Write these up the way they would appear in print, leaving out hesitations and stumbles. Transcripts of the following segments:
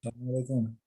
Assalamualaikum.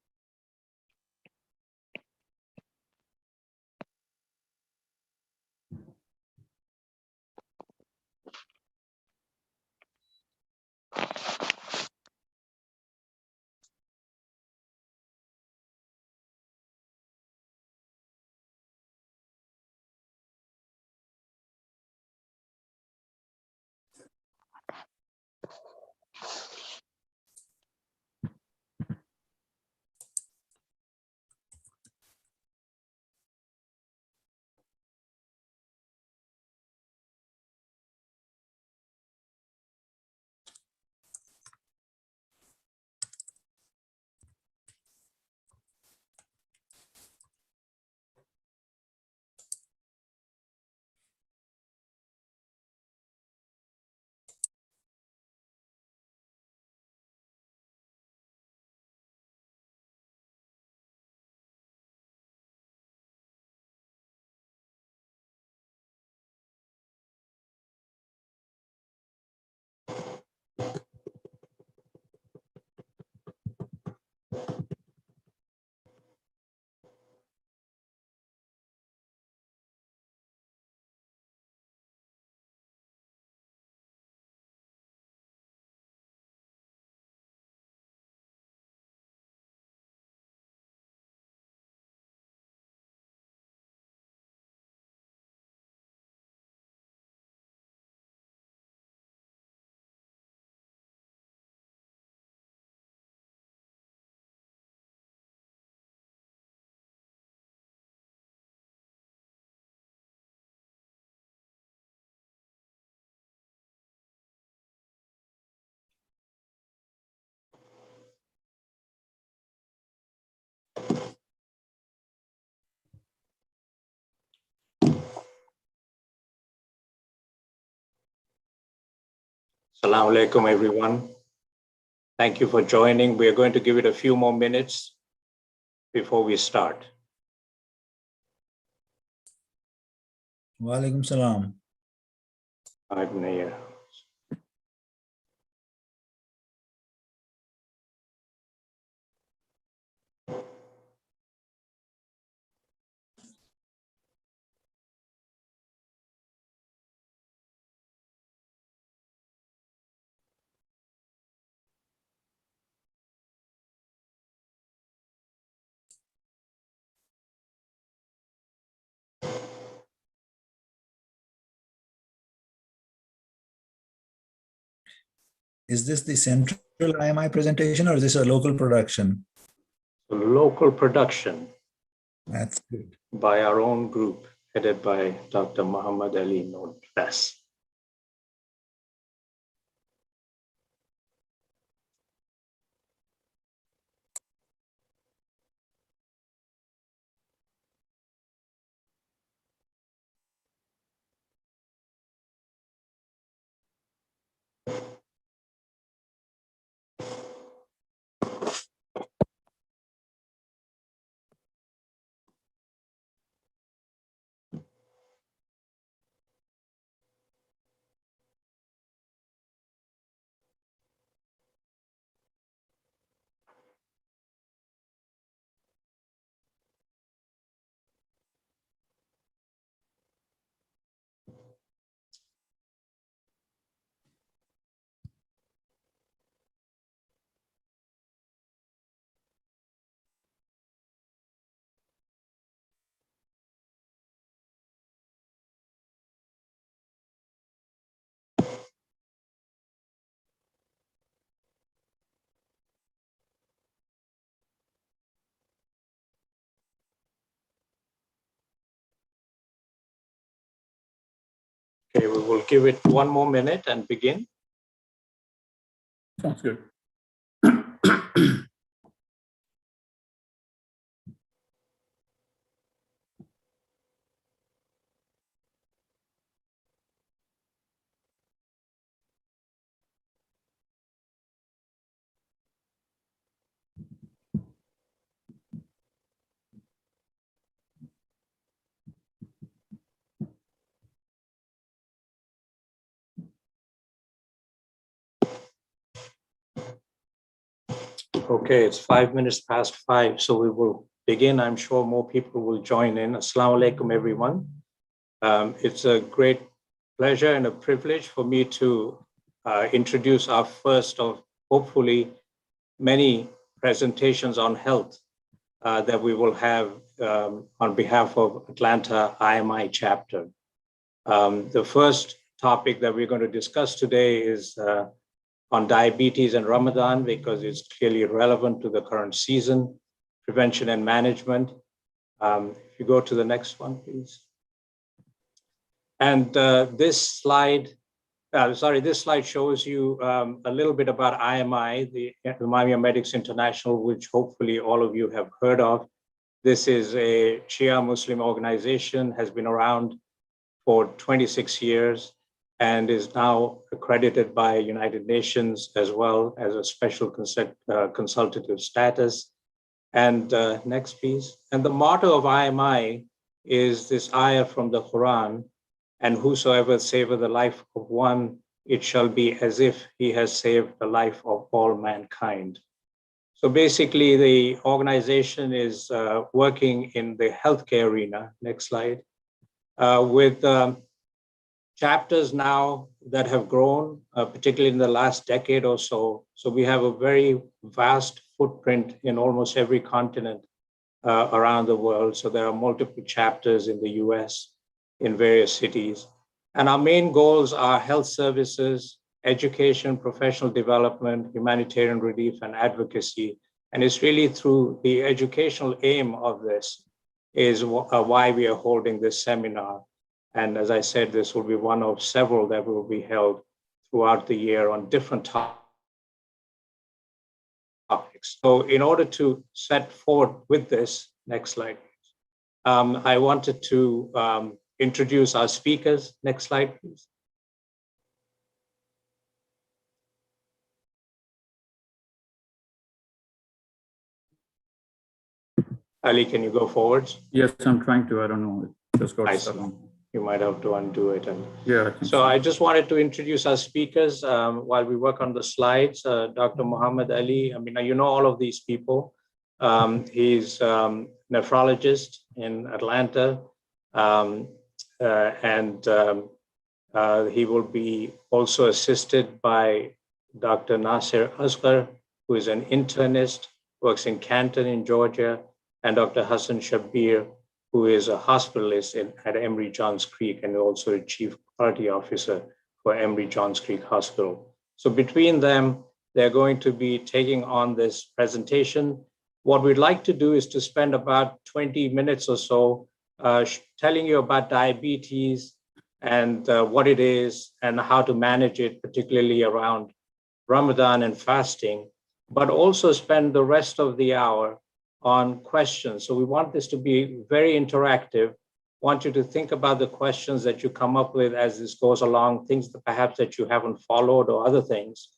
Assalamu alaikum, everyone. Thank you for joining. We are going to give it a few more minutes before we start. Walaikum salam. Is this the central IMI presentation or is this a local production? A local production. That's good. By our own group, headed by Dr. Muhammad Ali Nodras. Okay, we will give it one more minute and begin. Sounds good. Okay, it's 5 minutes past 5, so we will begin. I'm sure more people will join in. Assalamu alaikum, everyone. It's a great pleasure and a privilege for me to introduce our first of hopefully many presentations on health that we will have on behalf of Atlanta IMI chapter. The first topic that we're going to discuss today is on diabetes and Ramadan, because it's clearly relevant to the current season, prevention and management. If you go to the next one, please. And this slide shows you a little bit about IMI, the Imamiya Medics International, which hopefully all of you have heard of. This is a Shia Muslim organization, has been around for 26 years, and is now accredited by United Nations as well as a special consultative status. And next, please. And the motto of IMI is this ayah from the Quran, and whosoever saveth the life of one, it shall be as if he has saved the life of all mankind. So basically, the organization is working in the healthcare arena, next slide, with chapters now that have grown, particularly in the last decade or so. So we have a very vast footprint in almost every continent around the world. So there are multiple chapters in the US, in various cities. And our main goals are health services, education, professional development, humanitarian relief, and advocacy. And it's really through the educational aim of this is why we are holding this seminar. And as I said, this will be one of several that will be held throughout the year on different topics. So in order to set forward with this, next slide, I wanted to introduce our speakers. Next slide, please. Ali, can you go forwards? Yes, I'm trying to. I don't know. It just got stuck on. You might have to undo it. And yeah. So I just wanted to introduce our speakers while we work on the slides. Dr. Muhammad Ali, I mean, you know all of these people. He's nephrologist in Atlanta, and he will be also assisted by Dr. Nasir Asghar, who is an internist, works in Canton in Georgia, and Dr. Hassan Shabir, who is a hospitalist at Emory Johns Creek and also a chief quality officer for Emory Johns Creek Hospital. So between them, they're going to be taking on this presentation. What we'd like to do is to spend about 20 minutes or so telling you about diabetes and what it is and how to manage it, particularly around Ramadan and fasting, but also spend the rest of the hour on questions. So we want this to be very interactive. Want you to think about the questions that you come up with as this goes along, things that perhaps that you haven't followed or other things.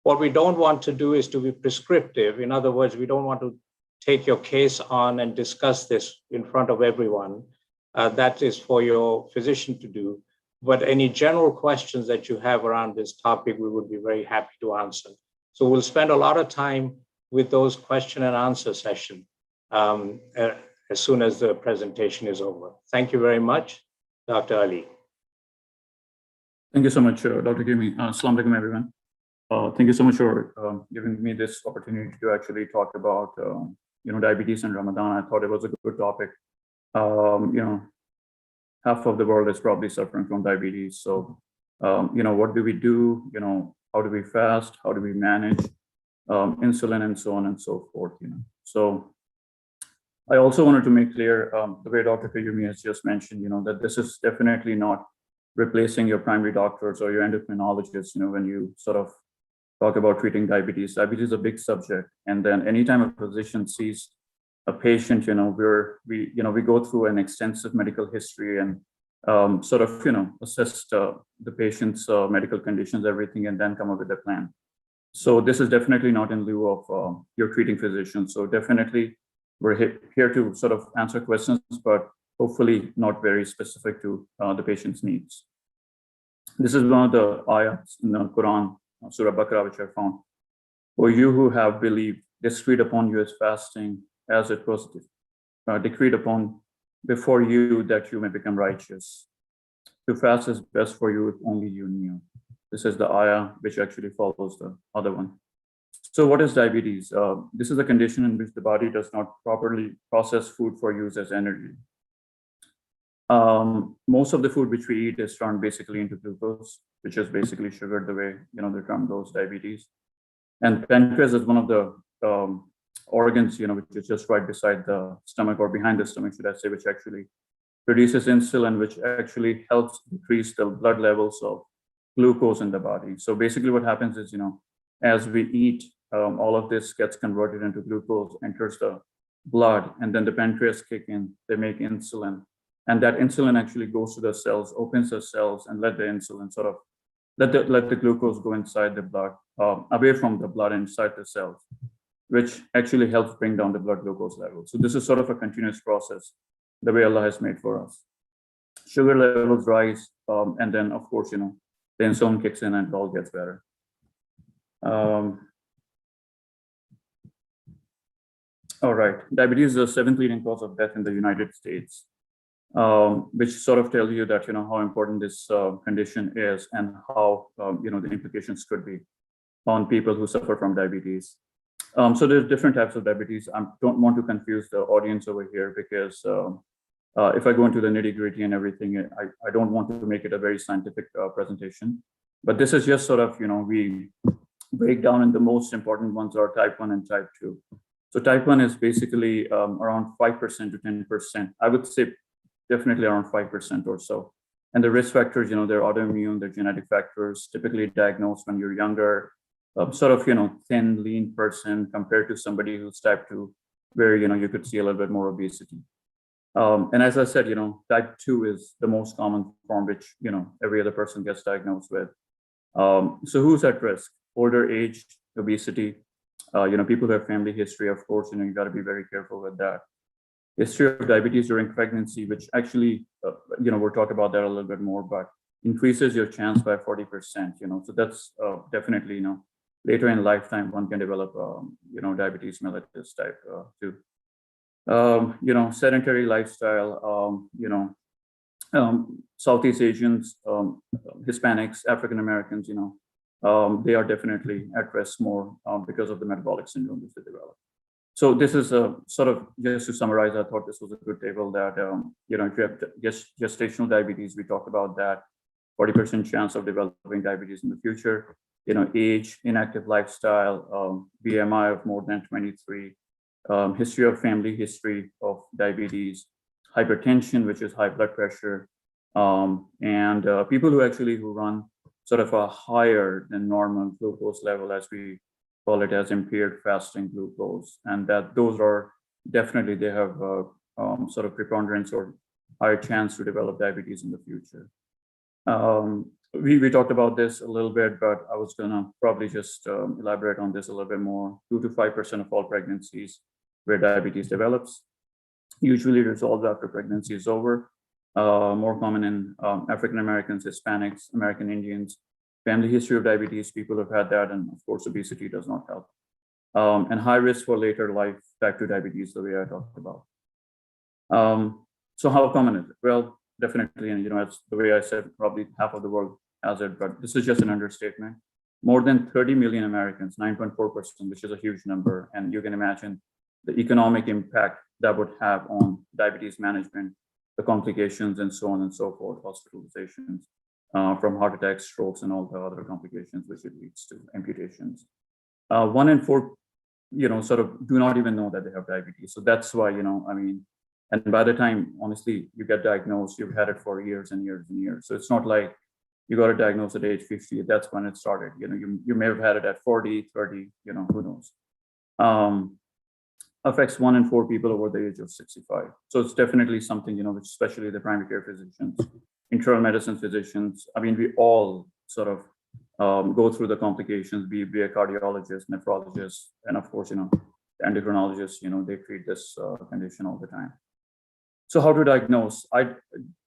What we don't want to do is to be prescriptive. In other words, we don't want to take your case on and discuss this in front of everyone. That is for your physician to do. But any general questions that you have around this topic, we would be very happy to answer. So we'll spend a lot of time with those question and answer session as soon as the presentation is over. Thank you very much, Dr. Ali. Thank you so much, Dr. Gimi. Assalamu alaikum, everyone. Thank you so much for giving me this opportunity to actually talk about diabetes and Ramadan. I thought it was a good topic. Half of the world is probably suffering from diabetes. So, what do we do? How do we fast? How do we manage insulin and so on and so forth? So I also wanted to make clear the way Dr. Kayumi has just mentioned, that this is definitely not replacing your primary doctors or your endocrinologists. When you sort of talk about treating diabetes, diabetes is a big subject. And then anytime a physician sees a patient, we go through an extensive medical history and assess the patient's medical conditions, everything, and then come up with a plan. So this is definitely not in lieu of your treating physician. So definitely we're here to sort of answer questions, but hopefully not very specific to the patient's needs. This is one of the ayats in the Quran, Surah Baqarah, which I found. For you who have believed, decreed upon you as fasting, as it was decreed upon before you, that you may become righteous. To fast is best for you if only you knew. This is the ayah which actually follows the other one. So what is diabetes? This is a condition in which the body does not properly process food for use as energy. Most of the food which we eat is turned basically into glucose, which is basically sugar, the way the term goes, diabetes. And pancreas is one of the organs, which is just right beside the stomach, or behind the stomach, should I say, which actually produces insulin, which actually helps decrease the blood levels of glucose in the body. So basically what happens is, as we eat, all of this gets converted into glucose, enters the blood, and then the pancreas kick in, they make insulin. And that insulin actually goes to the cells, opens the cells, and let the insulin sort of, let the glucose go inside the blood, away from the blood inside the cells, which actually helps bring down the blood glucose level. So this is sort of a continuous process, the way Allah has made for us. Sugar levels rise, and then of course, the insulin kicks in and it all gets better. All right, diabetes is the 7th leading cause of death in the United States, which sort of tells you that, how important this condition is, and how, the implications could be on people who suffer from diabetes. So there's different types of diabetes. I don't want to confuse the audience over here, because if I go into the nitty-gritty and everything, I don't want to make it a very scientific presentation. But this is just sort of, we break down, and the most important ones are type 1 and type 2. So type 1 is basically around 5% to 10%. I would say definitely around 5% or so. And the risk factors, they're autoimmune, they're genetic factors, typically diagnosed when you're younger, sort of, thin, lean person compared to somebody who's type 2, where, you could see a little bit more obesity. And as I said, type 2 is the most common form, which, every other person gets diagnosed with. So who's at risk? Older age, obesity, people who have family history, of course, you got to be very careful with that. History of diabetes during pregnancy, which actually, we'll talk about that a little bit more, but increases your chance by 40%, so that's definitely, later in lifetime, one can develop, diabetes mellitus type 2. Sedentary lifestyle, Southeast Asians, Hispanics, African Americans, they are definitely at risk more because of the metabolic syndrome which they develop. So this is a sort of, just to summarize, I thought this was a good table that, if you have gestational diabetes, we talked about that, 40% chance of developing diabetes in the future, age, inactive lifestyle, BMI of more than 23, history of family history of diabetes, hypertension, which is high blood pressure, and people who run sort of a higher than normal glucose level, as we call it, as impaired fasting glucose, and that those are definitely, they have sort of preponderance or higher chance to develop diabetes in the future. We talked about this a little bit, but I was gonna probably just elaborate on this a little bit more. 2 to 5% of all pregnancies where diabetes develops usually resolves after pregnancy is over. More common in African Americans, Hispanics, American Indians. Family history of diabetes, people have had that, and of course obesity does not help. And high risk for later life type 2 diabetes, the way I talked about. So how common is it? Well, definitely, and it's the way I said, probably half of the world has it, but this is just an understatement. More than 30 million Americans, 9.4%, which is a huge number, and you can imagine the economic impact that would have on diabetes management, the complications, and so on and so forth, hospitalizations, from heart attacks, strokes, and all the other complications which it leads to, amputations. 1 in 4, sort of do not even know that they have diabetes. So that's why, and by the time, honestly, you get diagnosed, you've had it for years and years and years. So it's not like you got a diagnosis at age 50, that's when it started. You may have had it at 40, 30, who knows. Affects 1 in 4 people over the age of 65. So it's definitely something, which especially the primary care physicians, internal medicine physicians, we all sort of go through the complications, be a cardiologist, nephrologist, and of course, endocrinologists, they treat this condition all the time. So how to diagnose? I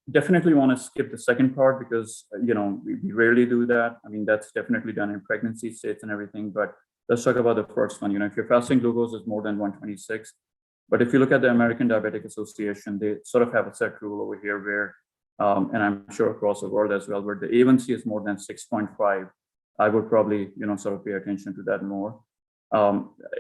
definitely want to skip the second part because, we rarely do that. That's definitely done in pregnancy states and everything, but let's talk about the first one. If your fasting glucose is more than 126, but if you look at the American Diabetic Association, they sort of have a set rule over here where, and I'm sure across the world as well, where the A1C is more than 6.5, I would probably, sort of pay attention to that more.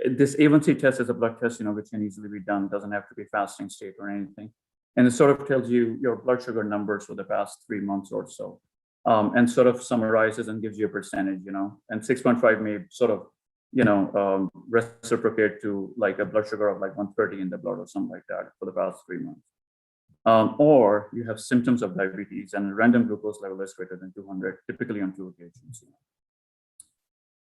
This A1C test is a blood test, which can easily be done. It doesn't have to be fasting state or anything. And it sort of tells you your blood sugar numbers for the past 3 months or so, and sort of summarizes and gives you a percentage, and 6.5 may sort of, reciprocate to like a blood sugar of like 130 in the blood or something like that for the past 3 months. Or you have symptoms of diabetes and random glucose level is greater than 200, typically on 2 occasions.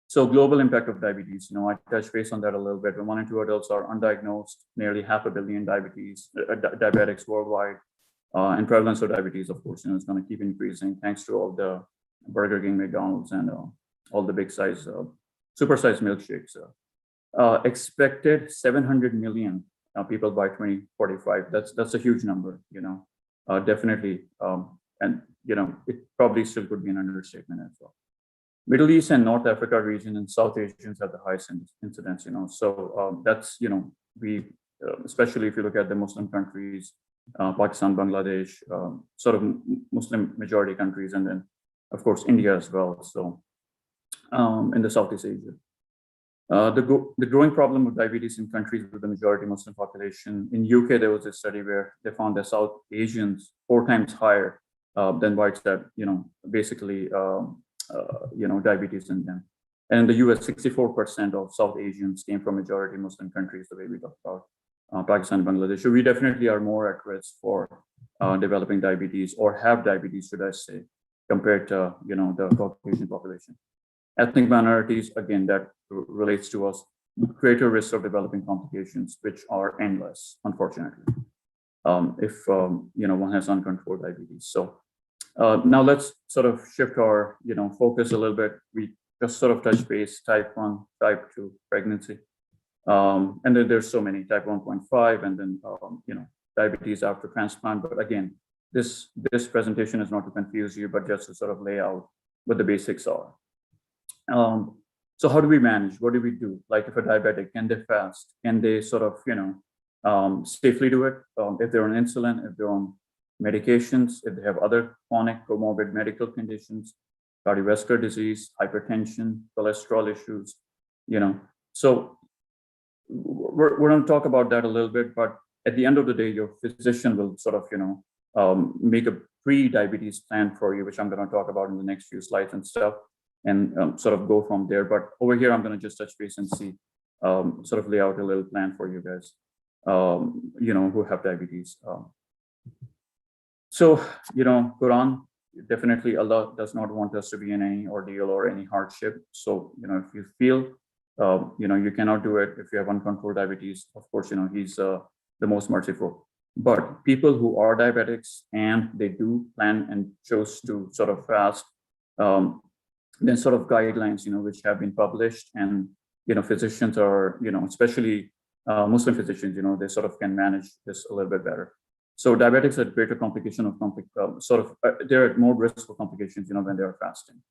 So global impact of diabetes, I touched base on that a little bit. When 1 in 2 adults are undiagnosed, nearly 500 million diabetics worldwide, and prevalence of diabetes, of course, is going to keep increasing thanks to all the Burger King, McDonald's, and all the big size, supersized milkshakes. Expected 700 million people by 2045. That's a huge number, definitely, and it probably still could be an understatement as well. Middle East and North Africa region and South Asians have the highest incidence, so that's, we, especially if you look at the Muslim countries, Pakistan, Bangladesh, sort of Muslim majority countries, and then of course India as well. So in the Southeast Asia. The growing problem of diabetes in countries with the majority Muslim population. In UK, there was a study where they found that South Asians 4 times higher than whites that, basically, diabetes in them. And in the US, 64% of South Asians came from majority Muslim countries, the way we talked about Pakistan, Bangladesh. So we definitely are more at risk for developing diabetes, or have diabetes, should I say, compared to, the Caucasian population. Ethnic minorities, again, that relates to us, greater risk of developing complications, which are endless, unfortunately, if one has uncontrolled diabetes. So now let's sort of shift our focus a little bit. We just sort of touch base type 1, type 2 pregnancy, and then there's so many, type 1.5, and then diabetes after transplant. But again, this presentation is not to confuse you, but just to sort of lay out what the basics are. So how do we manage? What do we do? Like if a diabetic, can they fast? Can they sort of, safely do it? If they're on insulin, if they're on medications, if they have other chronic comorbid medical conditions, cardiovascular disease, hypertension, cholesterol issues, So we're going to talk about that a little bit, but at the end of the day, your physician will sort of, make a pre-diabetes plan for you, which I'm going to talk about in the next few slides and stuff, and sort of go from there. But over here, I'm going to just touch base and see, sort of lay out a little plan for you guys, who have diabetes. So, Quran, definitely Allah does not want us to be in any ordeal or any hardship. So, if you feel, you cannot do it, if you have uncontrolled diabetes, of course, He's the most merciful. But people who are diabetics and they do plan and chose to sort of fast, then sort of guidelines, which have been published, and, physicians are, especially Muslim physicians, they sort of can manage this a little bit better. So diabetics have greater complication of they're at more risk for complications, when they are fasting.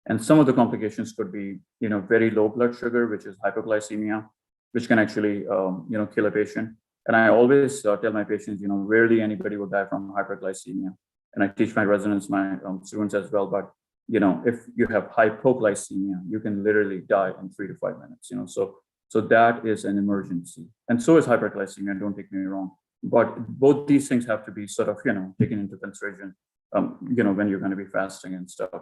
And some of the complications could be, very low blood sugar, which is hypoglycemia, which can actually, kill a patient. And I always tell my patients, rarely anybody will die from hyperglycemia. And I teach my residents, my students as well. But, if you have hypoglycemia, you can literally die in 3 to 5 minutes, So that is an emergency. And so is hyperglycemia, don't take me wrong. But both these things have to be sort of, taken into consideration, when you're going to be fasting and stuff.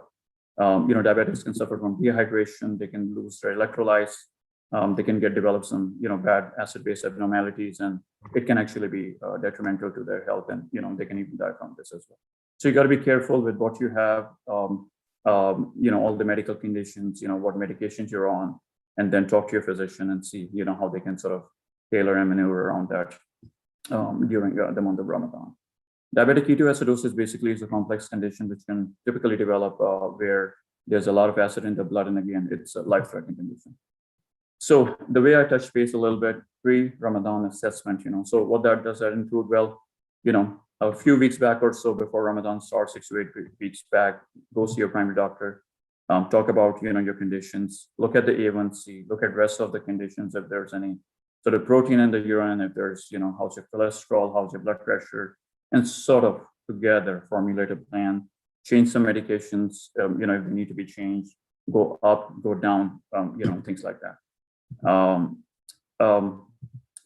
Diabetics can suffer from dehydration. They can lose their electrolytes. They can develop some, bad acid-base abnormalities, and it can actually be detrimental to their health, and, they can even die from this as well. So you got to be careful with what you have, all the medical conditions, what medications you're on, and then talk to your physician and see, how they can sort of tailor and maneuver around that during the month of Ramadan. Diabetic ketoacidosis basically is a complex condition which can typically develop where there's a lot of acid in the blood, and again, it's a life-threatening condition. So the way I touch base a little bit, pre-Ramadan assessment, so what does that include? Well, a few weeks back or so before Ramadan starts, 6 to 8 weeks back, go see your primary doctor. talk about, your conditions, look at the A1C, look at rest of the conditions, if there's any sort of protein in the urine, if there's, how's your cholesterol, how's your blood pressure, and sort of together formulate a plan, change some medications, if they need to be changed, go up, go down, things like that.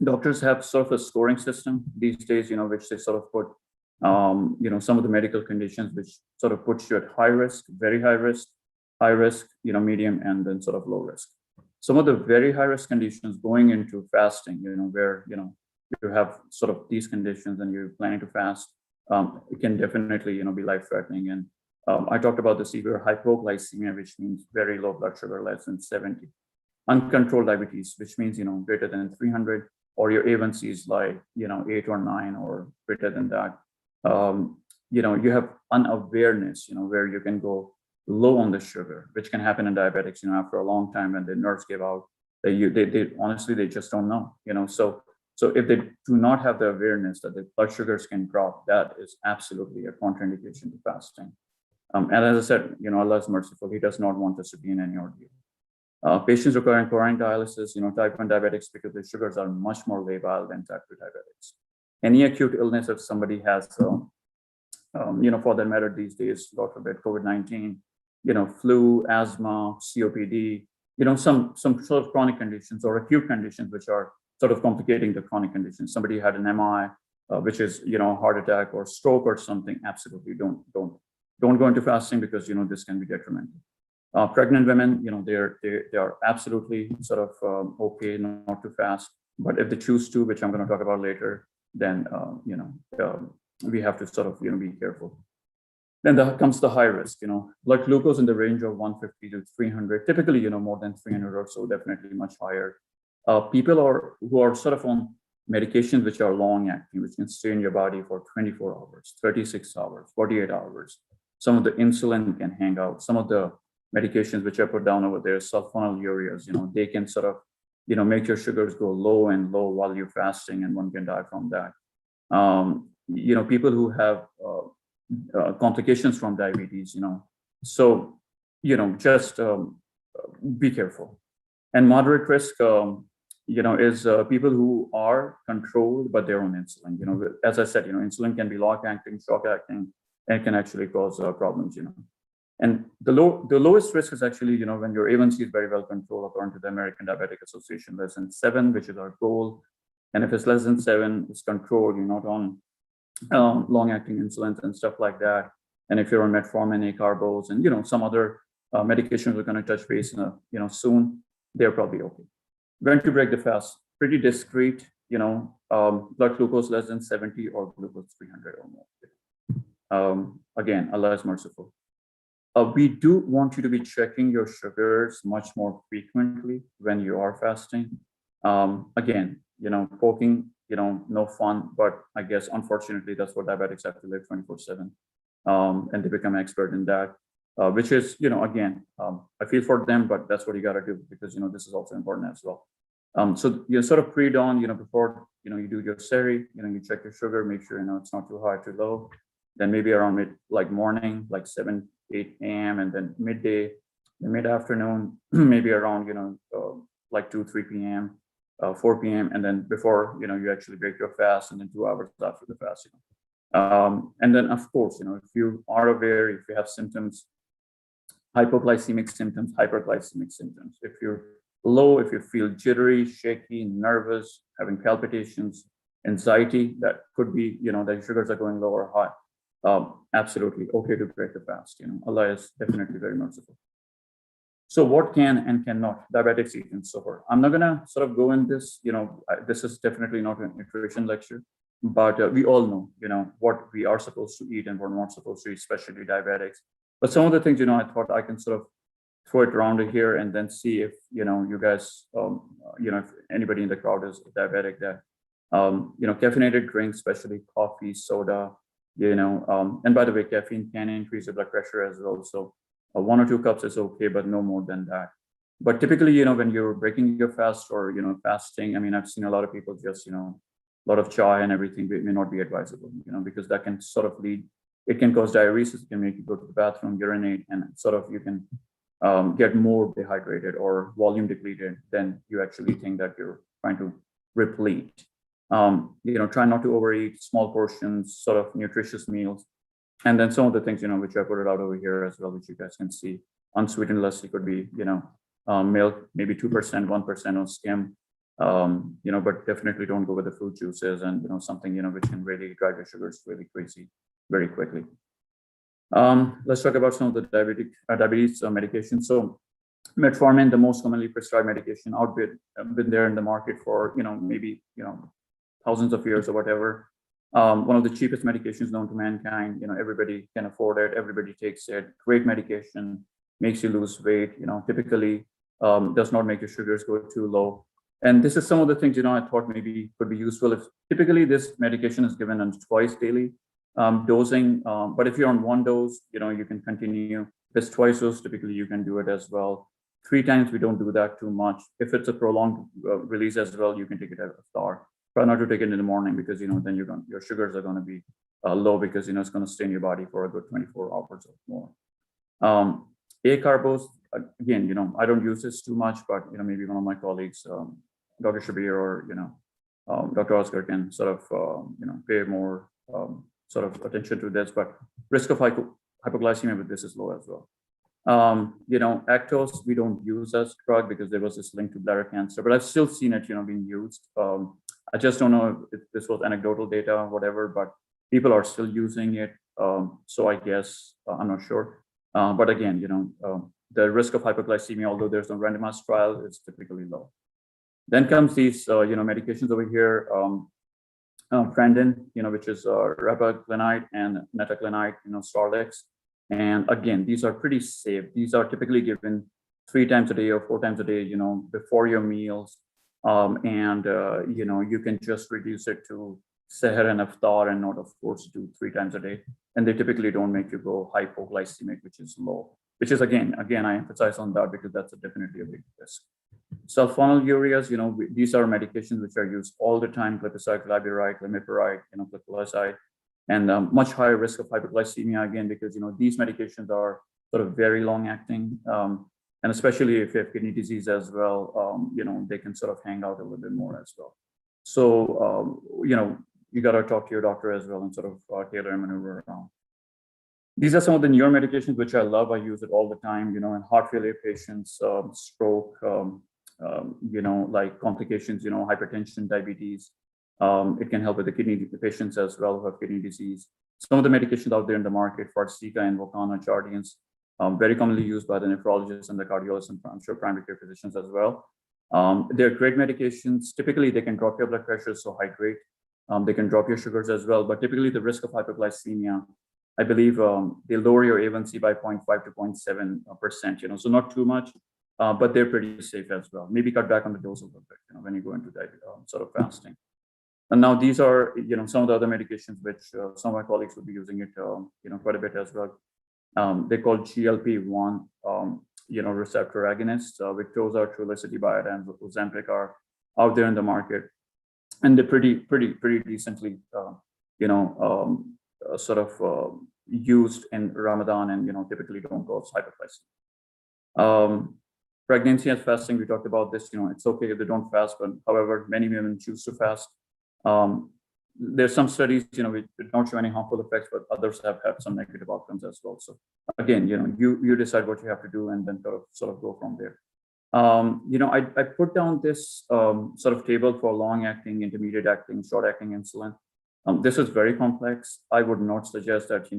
Doctors have sort of a scoring system these days, which they sort of put, some of the medical conditions which sort of puts you at high risk, very high risk, medium, and then sort of low risk. Some of the very high risk conditions going into fasting, where, you have sort of these conditions and you're planning to fast, it can definitely, be life-threatening. And I talked about the severe hypoglycemia, which means very low blood sugar, less than 70. Uncontrolled diabetes, which means, greater than 300, or your A1C is like, 8 or 9 or greater than that. You have unawareness, where you can go low on the sugar, which can happen in diabetics, after a long time when the nerves give out. They honestly, they just don't know, So if they do not have the awareness that the blood sugars can drop, that is absolutely a contraindication to fasting. And as I said, Allah is merciful. He does not want us to be in any ordeal. Patients requiring chlorine dialysis, type 1 diabetics, because the sugars are much more labile than type 2 diabetics. Any acute illness, if somebody has, for that matter these days, God forbid, COVID-19, flu, asthma, COPD, some sort of chronic conditions or acute conditions which are sort of complicating the chronic conditions. Somebody had an MI, which is, heart attack or stroke or something. Absolutely don't go into fasting, because, this can be detrimental. Pregnant women, they are absolutely sort of okay not to fast. But if they choose to, which I'm going to talk about later, then, we have to sort of, be careful. Then comes the high risk, blood glucose in the range of 150 to 300, typically, more than 300 or so, definitely much higher. People who are sort of on medications which are long acting, which can stay in your body for 24 hours, 36 hours, 48 hours. Some of the insulin can hang out. Some of the medications which are put down over there, sulfonylureas, they can sort of, make your sugars go low and low while you're fasting, and one can die from that. People who have complications from diabetes, so, just be careful. And moderate risk, is people who are controlled, but they're on insulin. As I said, insulin can be long acting, short acting, and it can actually cause problems, And the lowest risk is actually, when your A1C is very well controlled, according to the American Diabetic Association, less than 7, which is our goal. And if it's less than 7, it's controlled, you're not on long-acting insulins and stuff like that. And if you're on metformin, acarbose, and some other medications we're going to touch base, soon, they're probably okay. When to break the fast? Pretty discreet, blood glucose less than 70 or glucose 300 or more. Again, Allah is merciful. We do want you to be checking your sugars much more frequently when you are fasting. Again, poking, no fun, but I guess unfortunately that's what diabetics have to live 24/7, and they become expert in that, which is, again, I feel for them, but that's what you got to do, because this is also important as well. So you sort of pre-dawn, before you do your seri, you check your sugar, make sure it's not too high, too low. Then maybe around morning, like 7, 8 a.m., and then midday, mid-afternoon, maybe around like 2, 3 p.m., 4 p.m., and then before you actually break your fast, and then 2 hours after the fast. And then of course, if you are aware, if you have symptoms, hypoglycemic symptoms, hyperglycemic symptoms, if you're low, if you feel jittery, shaky, nervous, having palpitations, anxiety, that could be that your sugars are going low or high. Absolutely okay to break the fast. Allah is definitely very merciful. So what can and cannot diabetics eat and so forth? I'm not gonna sort of go in this. This is definitely not a nutrition lecture, but we all know what we are supposed to eat and what we're not supposed to eat, especially diabetics. But some of the things I thought I can sort of throw it around here and then see if you guys if anybody in the crowd is diabetic, that caffeinated drinks, especially coffee, soda. And by the way, caffeine can increase the blood pressure as well. So 1 or 2 cups is okay, but no more than that. But typically, when you're breaking your fast or, fasting, I mean, I've seen a lot of people just, a lot of chai and everything, it may not be advisable, because that can sort of lead, it can cause diuresis, it can make you go to the bathroom, urinate, and sort of you can get more dehydrated or volume depleted than you actually think that you're trying to replete. Try not to overeat, small portions, sort of nutritious meals. And then some of the things, which I put it out over here as well, which you guys can see. Unsweetened lassi could be, milk, maybe 2%, 1% on skim. But definitely don't go with the fruit juices and, something, which can really drive your sugars really crazy very quickly. Let's talk about some of the diabetes medications. So metformin, the most commonly prescribed medication, been there in the market for, maybe, thousands of years or whatever. One of the cheapest medications known to mankind, everybody can afford it. Everybody takes it. Great medication, makes you lose weight, typically does not make your sugars go too low. And this is some of the things, I thought maybe could be useful. If typically this medication is given on twice daily dosing, but if you're on one dose, you can continue. If it's twice dose, typically you can do it as well. 3 times, we don't do that too much. If it's a prolonged release as well, you can take it at a star. Try not to take it in the morning because, then your sugars are going to be low because, it's going to stay in your body for a good 24 hours or more. Acarbose, again, I don't use this too much, but, maybe one of my colleagues, Dr. Shabir or, Dr. Oscar can sort of, pay more sort of attention to this, but risk of hypoglycemia with this is low as well. Actose, we don't use as drug because there was this link to bladder cancer, but I've still seen it, being used. I just don't know if this was anecdotal data or whatever, but people are still using it. So I guess, I'm not sure. But again, the risk of hypoglycemia, although there's no randomized trial, is typically low. Then comes these, medications over here, Prandin, which is repaglinide and metaglinide, Starlex. And again, these are pretty safe. These are typically given 3 times a day or 4 times a day, before your meals. You can just reduce it to seher and iftar and not, of course, do 3 times a day. And they typically don't make you go hypoglycemic, which is low, which is again, I emphasize on that because that's definitely a big risk. Sulfonylureas, these are medications which are used all the time, glipizide, glyburide, glimepiride, glycoside, and much higher risk of hypoglycemia again, because, these medications are sort of very long acting. And especially if you have kidney disease as well, they can sort of hang out a little bit more as well. So, you got to talk to your doctor as well and sort of tailor and maneuver around. These are some of the newer medications which I love. I use it all the time, in heart failure patients, stroke, like complications, hypertension, diabetes. It can help with the kidney patients as well who have kidney disease. Some of the medications out there in the market, Farxiga and Vocana, Jardiance, very commonly used by the nephrologists and the cardiologists and I'm sure primary care physicians as well. They're great medications. Typically, they can drop your blood pressure, so hydrate. They can drop your sugars as well, but typically the risk of hypoglycemia, I believe they lower your A1C by 0.5 to 0.7%, so not too much, but they're pretty safe as well. Maybe cut back on the dose a little bit, when you go into that sort of fasting. And now these are, some of the other medications which some of my colleagues will be using it, quite a bit as well. They're called GLP-1, receptor agonists. Victoza, Trulicity, Biodan, Ozempic are out there in the market, and they're pretty decently, sort of used in Ramadan, and typically don't cause hyperglycemia. Pregnancy and fasting, we talked about this. It's okay if they don't fast, but however, many women choose to fast. There's some studies, which don't show any harmful effects, but others have had some negative outcomes as well. So again, you decide what you have to do and then sort of go from there. I put down this sort of table for long-acting, intermediate-acting, short-acting insulin. This is very complex. I would not suggest that,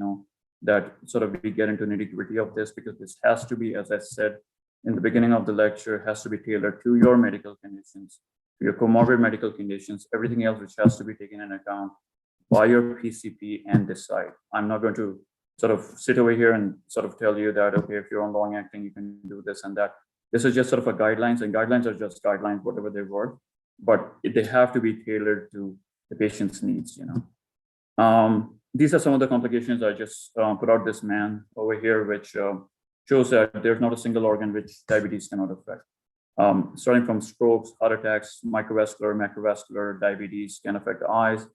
that sort of we get into nitty-gritty of this, because this has to be, as I said in the beginning of the lecture, has to be tailored to your medical conditions, your comorbid medical conditions, everything else which has to be taken into account by your PCP and decide. I'm not going to sort of sit over here and sort of tell you that, okay, if you're on long acting, you can do this and that. This is just sort of a guidelines, and guidelines are just guidelines, whatever they were, but they have to be tailored to the patient's needs, These are some of the complications. I just put out this man over here, which shows that there's not a single organ which diabetes cannot affect. Starting from strokes, heart attacks, microvascular, macrovascular diabetes can affect the eyes.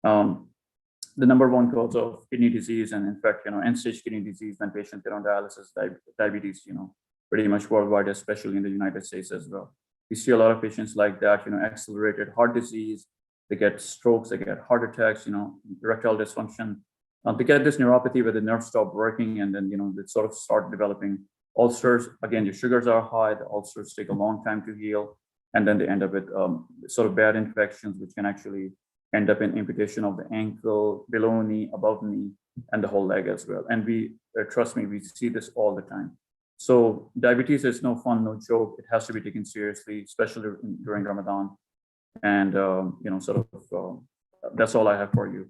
The number one cause of kidney disease, and in fact, end-stage kidney disease when patients get on dialysis, diabetes, pretty much worldwide, especially in the United States as well. We see a lot of patients like that, accelerated heart disease, they get strokes, they get heart attacks, erectile dysfunction. They get this neuropathy where the nerves stop working, and then, they sort of start developing ulcers. Again, your sugars are high, the ulcers take a long time to heal, and then they end up with sort of bad infections, which can actually end up in amputation of the ankle, below knee, above knee, and the whole leg as well. And we, trust me, we see this all the time. So diabetes is no fun, no joke. It has to be taken seriously, especially during Ramadan. And, that's all I have for you.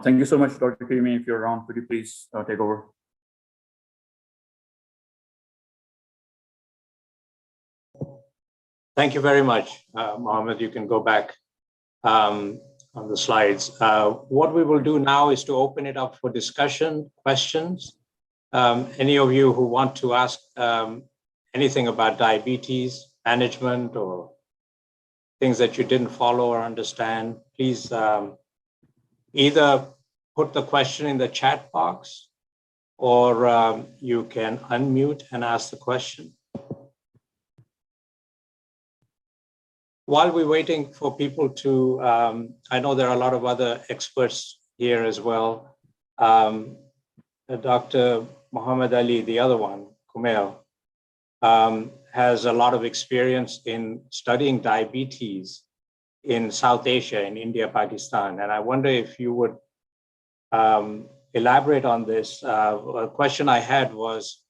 Thank you so much, Dr. Karimi. If you're around, could you please take over? Thank you very much, Mohammed. You can go back on the slides. What we will do now is to open it up for discussion, questions. Any of you who want to ask anything about diabetes management or things that you didn't follow or understand, please either put the question in the chat box, or you can unmute and ask the question. While we're waiting for people to, I know there are a lot of other experts here as well. Dr. Muhammad Ali, the other one, Kumail, has a lot of experience in studying diabetes in South Asia, in India, Pakistan. And I wonder if you would elaborate on this. A question I had was,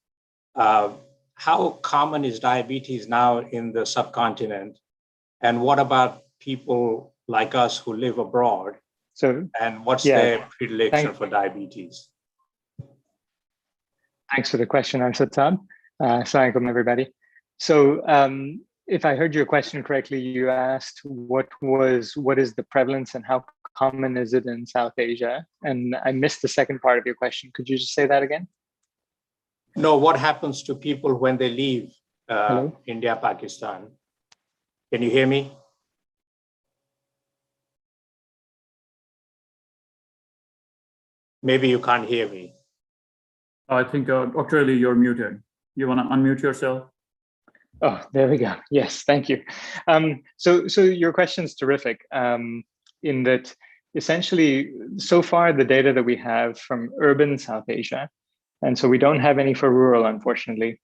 how common is diabetes now in the subcontinent? And what about people like us who live abroad? And what's their predilection for diabetes? Thanks for the question, Arshad Saab. Assalamu alaikum, everybody. So if I heard your question correctly, you asked what is the prevalence and how common is it in South Asia? And I missed the second part of your question. Could you just say that again? No, what happens to people when they leave India, Pakistan? Can you hear me? Maybe you can't hear me. I think, Dr. Ali, you're muted. You want to unmute yourself? Oh, there we go. Yes, thank you. So your question's terrific in that essentially, so far, the data that we have from urban South Asia, and so we don't have any for rural, unfortunately,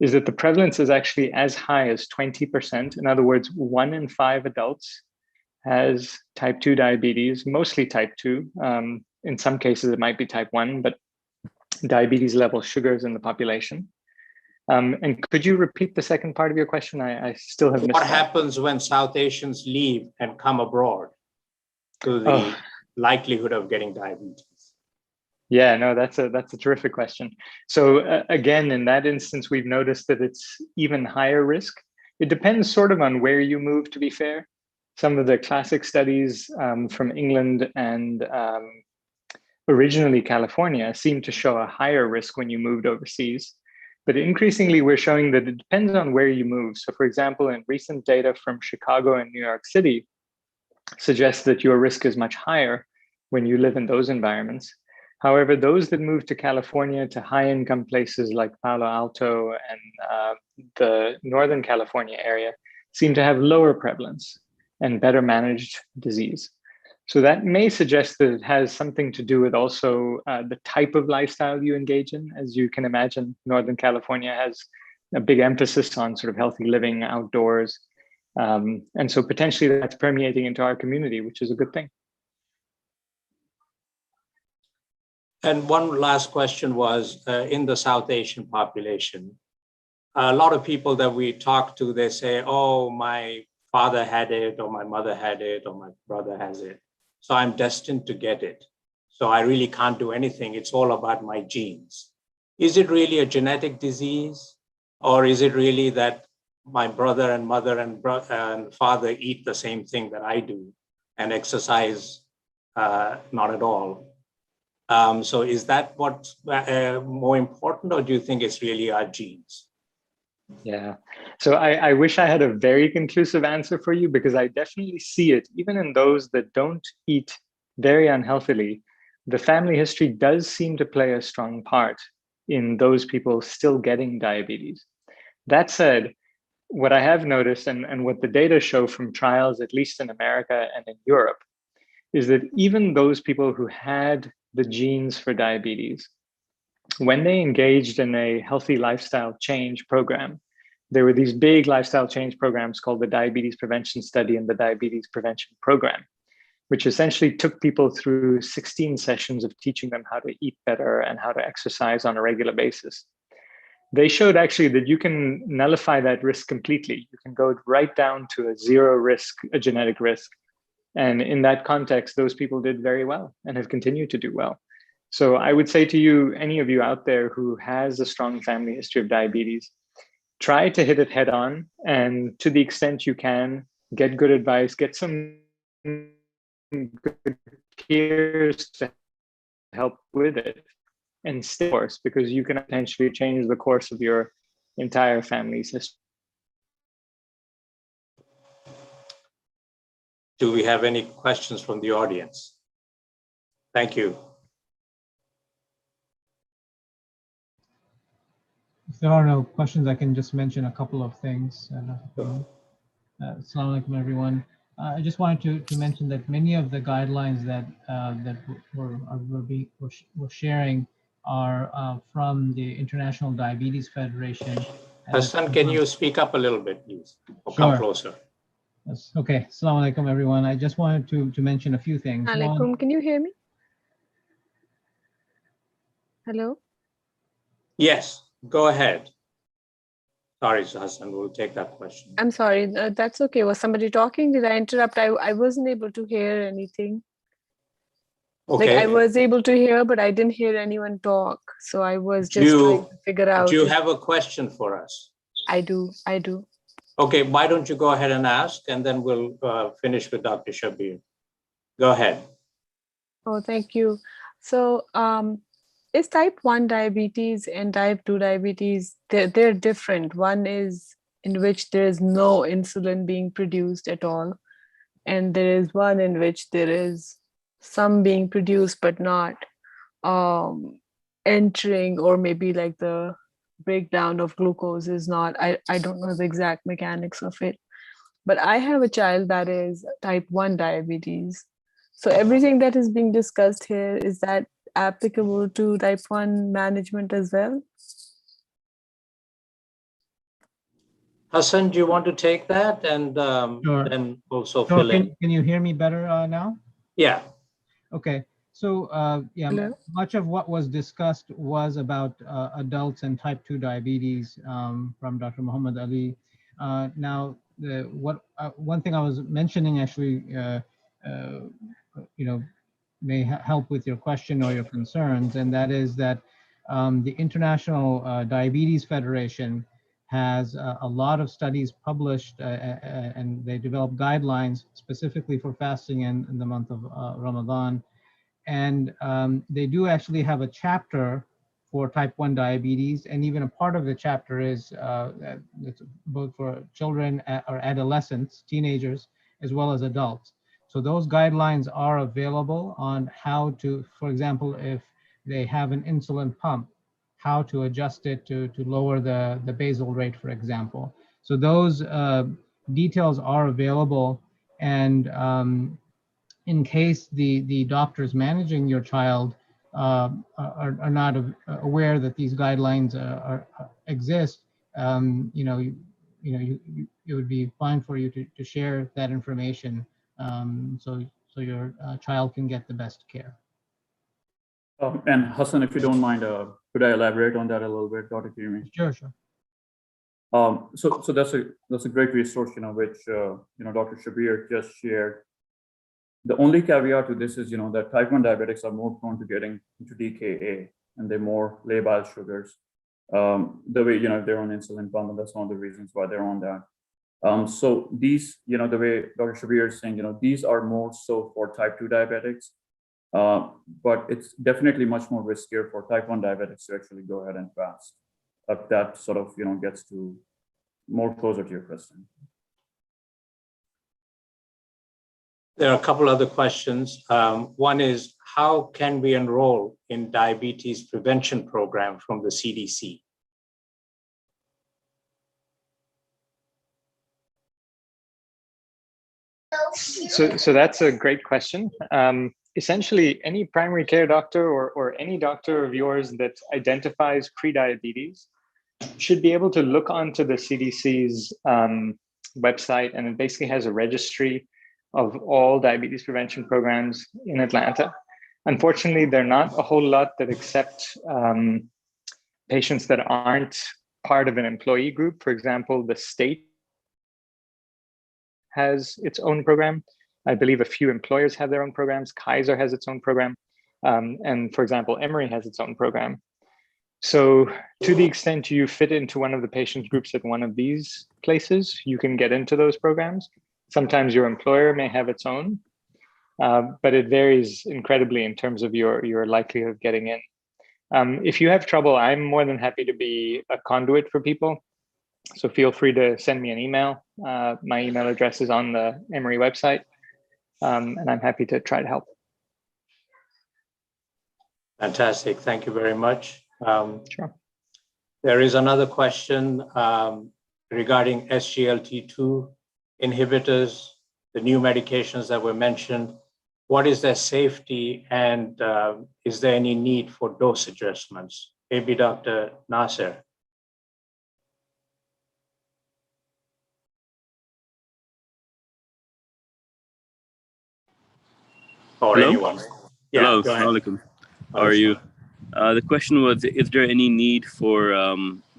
is that the prevalence is actually as high as 20%. In other words, 1 in 5 adults has type 2 diabetes, mostly type 2. In some cases, it might be type 1, but diabetes level sugars in the population. And could you repeat the second part of your question? I still have missed What happens when South Asians leave and come abroad to the likelihood of getting diabetes? Yeah, no, that's a terrific question. So again, in that instance, we've noticed that it's even higher risk. It depends sort of on where you move, to be fair. Some of the classic studies from England and originally California seem to show a higher risk when you moved overseas. But increasingly, we're showing that it depends on where you move. So for example, in recent data from Chicago and New York City suggests that your risk is much higher when you live in those environments. However, those that move to California, to high-income places like Palo Alto and the Northern California area seem to have lower prevalence and better managed disease. So that may suggest that it has something to do with also the type of lifestyle you engage in. As you can imagine, Northern California has a big emphasis on sort of healthy living outdoors. And so potentially that's permeating into our community, which is a good thing. And one last question was, in the South Asian population, a lot of people that we talk to, they say, oh, my father had it, or my mother had it, or my brother has it. So I'm destined to get it. So I really can't do anything. It's all about my genes. Is it really a genetic disease? Or is it really that my brother and mother and father eat the same thing that I do and exercise not at all? So is that what's more important, or do you think it's really our genes? Yeah, so I wish I had a very conclusive answer for you, because I definitely see it, even in those that don't eat very unhealthily. The family history does seem to play a strong part in those people still getting diabetes. That said, what I have noticed and what the data show from trials, at least in America and in Europe, is that even those people who had the genes for diabetes, when they engaged in a healthy lifestyle change program, there were these big lifestyle change programs called the Diabetes Prevention Study and the Diabetes Prevention Program, which essentially took people through 16 sessions of teaching them how to eat better and how to exercise on a regular basis. They showed actually that you can nullify that risk completely. You can go right down to a zero risk, a genetic risk. And in that context, those people did very well and have continued to do well. So I would say to you, any of you out there who has a strong family history of diabetes, try to hit it head on. And to the extent you can, get good advice, get some good peers to help with it, and stay course, because you can potentially change the course of your entire family's history. Do we have any questions from the audience? Thank you. If there are no questions, I can just mention a couple of things. Assalamu alaikum, everyone. I just wanted to mention that many of the guidelines that we're sharing are from the International Diabetes Federation. Hassan, can you speak up a little bit, please? Or Sure. come closer. Yes. Okay. Assalamu alaikum, everyone. I just wanted to mention a few things. Alaikum, can you hear me? Hello? Yes, go ahead. Sorry, Hassan, we'll take that question. I'm sorry, that's okay. Was somebody talking? Did I interrupt? I wasn't able to hear anything. Okay. Like I was able to hear, but I didn't hear anyone talk. So I was just trying to figure out. Do you have a question for us? I do. Okay, why don't you go ahead and ask, and then we'll finish with Dr. Shabir. Go ahead. Oh, thank you. So is type 1 diabetes and type 2 diabetes, they're different. One is in which there is no insulin being produced at all. And there is one in which there is some being produced, but not entering, or maybe like the breakdown of glucose is not, I don't know the exact mechanics of it. But I have a child that is type 1 diabetes. So everything that is being discussed here, is that applicable to type 1 management as well? Hassan, do you want to take that and Sure. then also Sure. fill in? Can you hear me better now? Yeah. Okay. So yeah, Hello? much of what was discussed was about adults and type 2 diabetes from Dr. Muhammad Ali. Now, one thing I was mentioning actually, may help with your question or your concerns, and that is that the International Diabetes Federation has a lot of studies published, and they develop guidelines specifically for fasting in the month of Ramadan. And they do actually have a chapter for type 1 diabetes, and even a part of the chapter is it's both for children or adolescents, teenagers, as well as adults. So those guidelines are available on how to, for example, if they have an insulin pump, how to adjust it to lower the basal rate, for example. So those details are available, and in case the doctors managing your child are not aware that these guidelines exist, it would be fine for you to share that information, so your child can get the best care. And Hassan, if you don't mind, could I elaborate on that a little bit, Dr. Kirimi? Sure, sure. So that's a great resource, which Dr. Shabir just shared. The only caveat to this is, that type 1 diabetics are more prone to getting into DKA, and they're more labile sugars. The way, they're on insulin pump, and that's one of the reasons why they're on that. So these, the way Dr. Shabir is saying, these are more so for type 2 diabetics, but it's definitely much more riskier for type 1 diabetics to actually go ahead and fast. That sort of, gets to more closer to your question. There are a couple other questions. One is, how can we enroll in diabetes prevention program from the CDC? So that's a great question. Essentially, any primary care doctor or any doctor of yours that identifies prediabetes should be able to look onto the CDC's website, and it basically has a registry of all diabetes prevention programs in Atlanta. Unfortunately, there are not a whole lot that accept patients that aren't part of an employee group. For example, the state has its own program. I believe a few employers have their own programs. Kaiser has its own program. And for example, Emory has its own program. So to the extent you fit into one of the patient groups at one of these places, you can get into those programs. Sometimes your employer may have its own, but it varies incredibly in terms of your likelihood of getting in. If you have trouble, I'm more than happy to be a conduit for people. So feel free to send me an email. My email address is on the Emory website, and I'm happy to try to help. Fantastic. Thank you very much. Sure. There is another question regarding SGLT2 inhibitors, the new medications that were mentioned. What is their safety, and is there any need for dose adjustments? Maybe Dr. Nasser. Or Hello? anyone. Yeah, Hello, go ahead. Assalamualaikum. How are you? The question was, is there any need for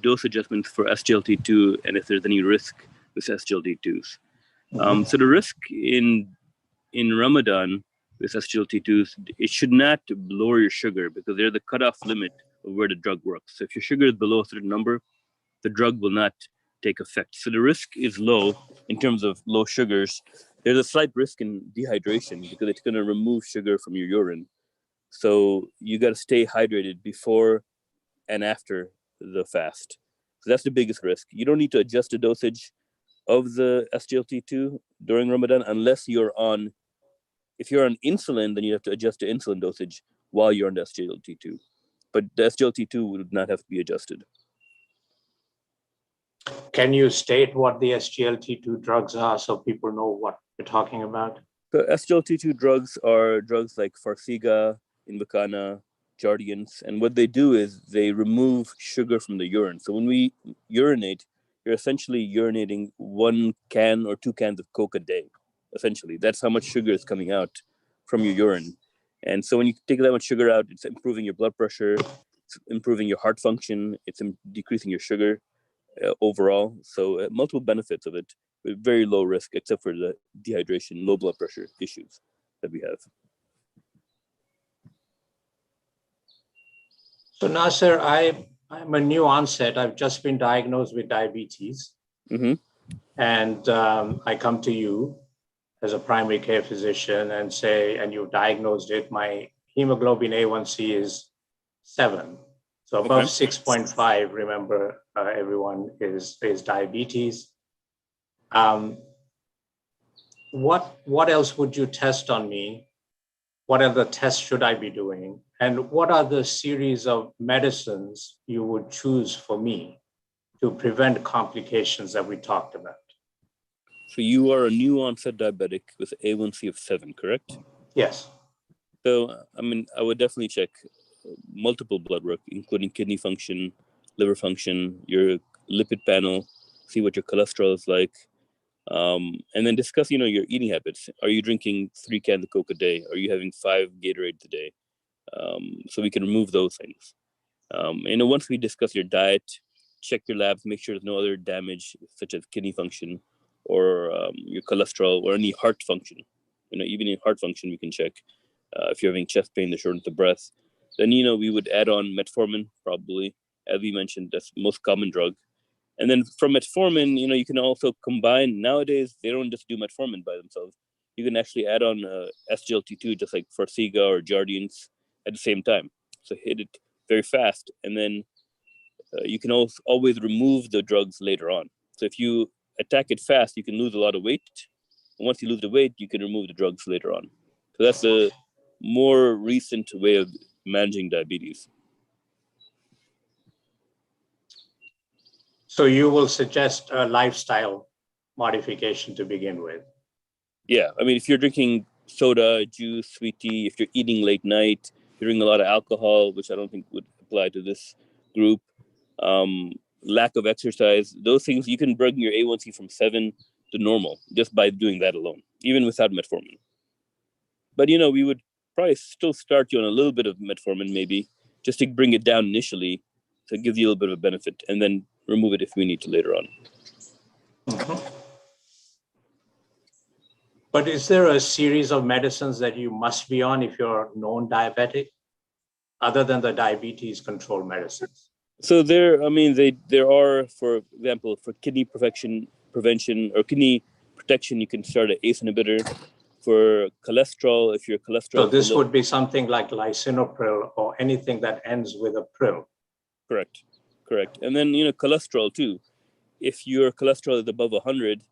dose adjustments for SGLT2, and if there's any risk with SGLT2s? So the risk in Ramadan with SGLT2s, it should not lower your sugar because they're the cutoff limit of where the drug works. So if your sugar is below a certain number, the drug will not take effect. So the risk is low in terms of low sugars. There's a slight risk in dehydration because it's going to remove sugar from your urine. So you got to stay hydrated before and after the fast. So that's the biggest risk. You don't need to adjust the dosage of the SGLT2 during Ramadan unless if you're on insulin, then you have to adjust the insulin dosage while you're on the SGLT2. But the SGLT2 would not have to be adjusted. Can you state what the SGLT2 drugs are so people know what you're talking about? So SGLT2 drugs are drugs like Farxiga, Invokana, Jardiance, and what they do is they remove sugar from the urine. So when we urinate, you're essentially urinating 1 can or 2 cans of Coke a day. Essentially, that's how much sugar is coming out from your urine. And so when you take that much sugar out, it's improving your blood pressure, it's improving your heart function, it's decreasing your sugar overall. So multiple benefits of it, with very low risk, except for the dehydration, low blood pressure issues that we have. So Nasser, I'm a new onset. I've just been diagnosed with diabetes. Mm-hmm. And I come to you as a primary care physician and say, and you've diagnosed it, my hemoglobin A1C is 7. So above 6.5, remember, everyone is diabetes. What else would you test on me? What other tests should I be doing? And what are the series of medicines you would choose for me to prevent complications that we talked about? So you are a new onset diabetic with A1C of 7, correct? Yes. So, I mean, I would definitely check multiple blood work, including kidney function, liver function, your lipid panel, see what your cholesterol is like, and then discuss, your eating habits. Are you drinking 3 cans of Coke a day? Are you having 5 Gatorades a day? So we can remove those things. Once we discuss your diet, check your labs, make sure there's no other damage, such as kidney function or your cholesterol or any heart function. Even in heart function, we can check if you're having chest pain, the shortness of breath. Then, we would add on metformin, probably. As we mentioned, that's the most common drug. And then from metformin, you can also combine. Nowadays, they don't just do metformin by themselves. You can actually add on SGLT2, just like Farxiga or Jardiance, at the same time. So hit it very fast. And then you can always remove the drugs later on. So if you attack it fast, you can lose a lot of weight. And once you lose the weight, you can remove the drugs later on. So that's a more recent way of managing diabetes. So you will suggest a lifestyle modification to begin with? Yeah, I mean, if you're drinking soda, juice, sweet tea, if you're eating late night, you're drinking a lot of alcohol, which I don't think would apply to this group, lack of exercise, those things, you can bring your A1C from 7 to normal just by doing that alone, even without metformin. But, we would probably still start you on a little bit of metformin, maybe, just to bring it down initially, to give you a little bit of a benefit, and then remove it if we need to later on. Mhm. But is there a series of medicines that you must be on if you're known diabetic, other than the diabetes control medicines? So there are, for example, for kidney prevention or kidney protection, you can start an ACE inhibitor. For cholesterol, if your cholesterol So this would be something like lisinopril or anything that ends with a pril. Correct. And then, cholesterol too. If your cholesterol is above 100,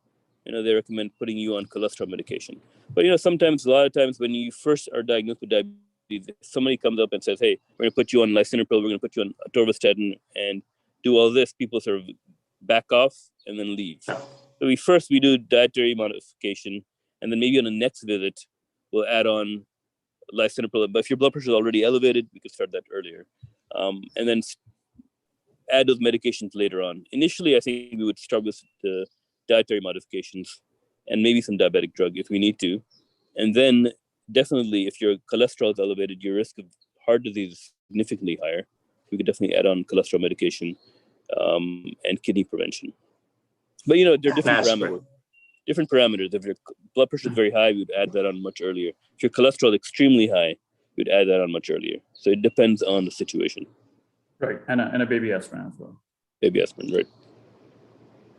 they recommend putting you on cholesterol medication. But, a lot of times when you first are diagnosed with diabetes, somebody comes up and says, hey, we're going to put you on lisinopril, we're going to put you on atorvastatin and do all this, people sort of back off and then leave. So we do dietary modification, and then maybe on the next visit, we'll add on lisinopril. But if your blood pressure is already elevated, we could start that earlier. And then add those medications later on. Initially, I think we would start with the dietary modifications and maybe some diabetic drug if we need to. And then definitely, if your cholesterol is elevated, your risk of heart disease is significantly higher. We could definitely add on cholesterol medication and kidney prevention. But, there are different parameters. Different parameters. If your blood pressure is very high, we would add that on much earlier. If your cholesterol is extremely high, we'd add that on much earlier. So it depends on the situation. Right, and a baby aspirin as well. Baby aspirin, right.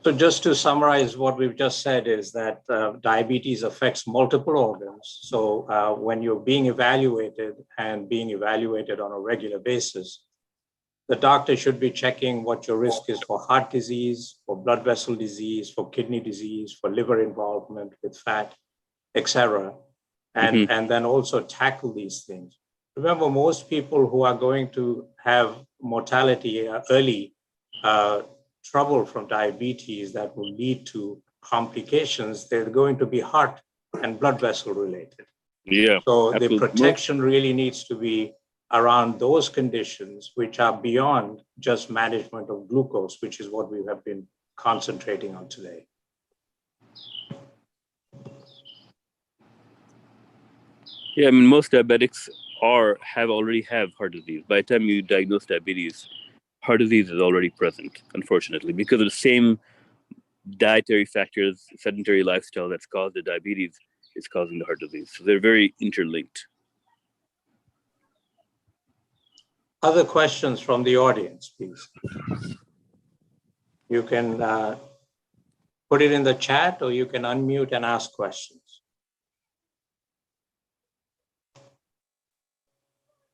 So just to summarize what we've just said is that diabetes affects multiple organs. So when you're being evaluated on a regular basis, the doctor should be checking what your risk is for heart disease, for blood vessel disease, for kidney disease, for liver involvement with fat, etc. And then also tackle these things. Remember, most people who are going to have mortality early, trouble from diabetes that will lead to complications, they're going to be heart and blood vessel related. Yeah. So absolutely. The protection really needs to be around those conditions which are beyond just management of glucose, which is what we have been concentrating on today. Yeah, I mean, most diabetics already have heart disease. By the time you diagnose diabetes, heart disease is already present, unfortunately, because of the same dietary factors, sedentary lifestyle that's caused the diabetes is causing the heart disease. So they're very interlinked. Other questions from the audience, please. You can put it in the chat or you can unmute and ask questions.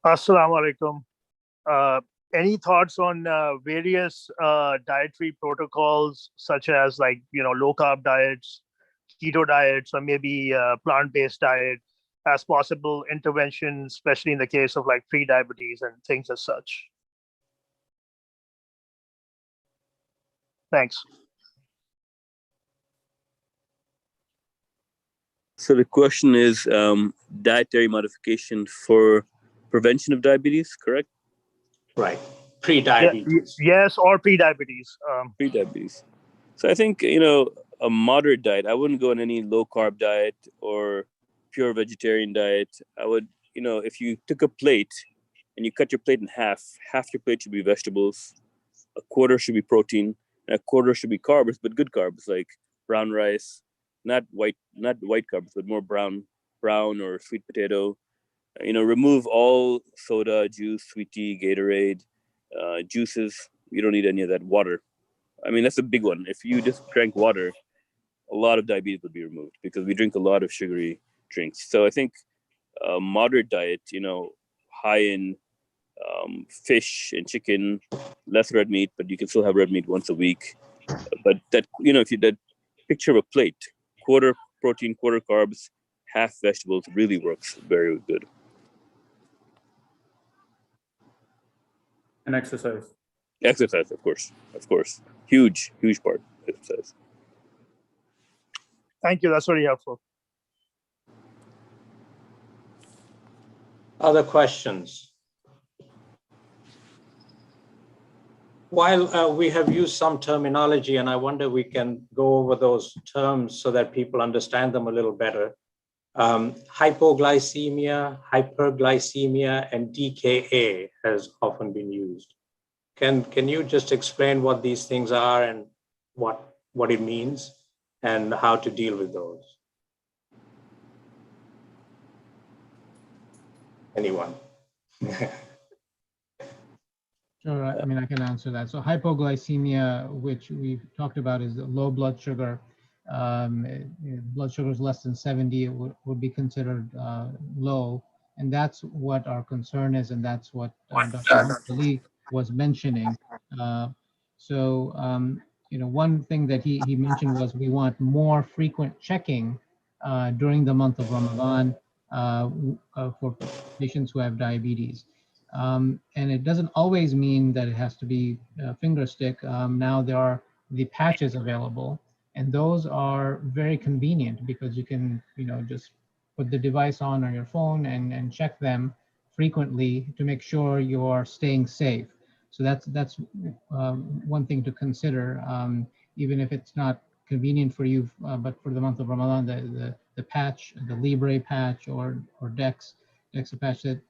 Assalamu alaikum. Any thoughts on various dietary protocols, such as low carb diets, keto diets, or maybe plant-based diet as possible intervention, especially in the case of pre-diabetes and things as such? Thanks. So the question is dietary modification for prevention of diabetes, correct? Right. Pre-diabetes. Yes, or pre-diabetes. Pre-diabetes. So I think, a moderate diet, I wouldn't go on any low carb diet or pure vegetarian diet. I would, if you took a plate and you cut your plate in half your plate should be vegetables, a quarter should be protein, and a quarter should be carbs, but good carbs like brown rice, not white carbs, but more brown or sweet potato. Remove all soda, juice, sweet tea, Gatorade, juices. You don't need any of that. Water. I mean, that's a big one. If you just drank water, a lot of diabetes would be removed because we drink a lot of sugary drinks. So I think a moderate diet, high in fish and chicken, less red meat, but you can still have red meat once a week. But that, if you did picture of a plate, quarter protein, quarter carbs, half vegetables really works very good. And exercise. Exercise, of course. Huge part, exercise. Thank you. That's very helpful. Other questions? While we have used some terminology, and I wonder we can go over those terms so that people understand them a little better. Hypoglycemia, hyperglycemia, and DKA has often been used. Can you just explain what these things are and what it means and how to deal with those? Anyone? Sure, I mean, I can answer that. So hypoglycemia, which we've talked about, is low blood sugar. Blood sugar is less than 70, it would be considered low. And that's what our concern is, and that's what Dr. Ali was mentioning. One thing that he mentioned was we want more frequent checking during the month of Ramadan for patients who have diabetes. And it doesn't always mean that it has to be a finger stick. Now there are the patches available, and those are very convenient because you can, just put the device on your phone and check them frequently to make sure you are staying safe. So that's one thing to consider, even if it's not convenient for you, but for the month of Ramadan, the patch, the Libre patch or DEXA patch that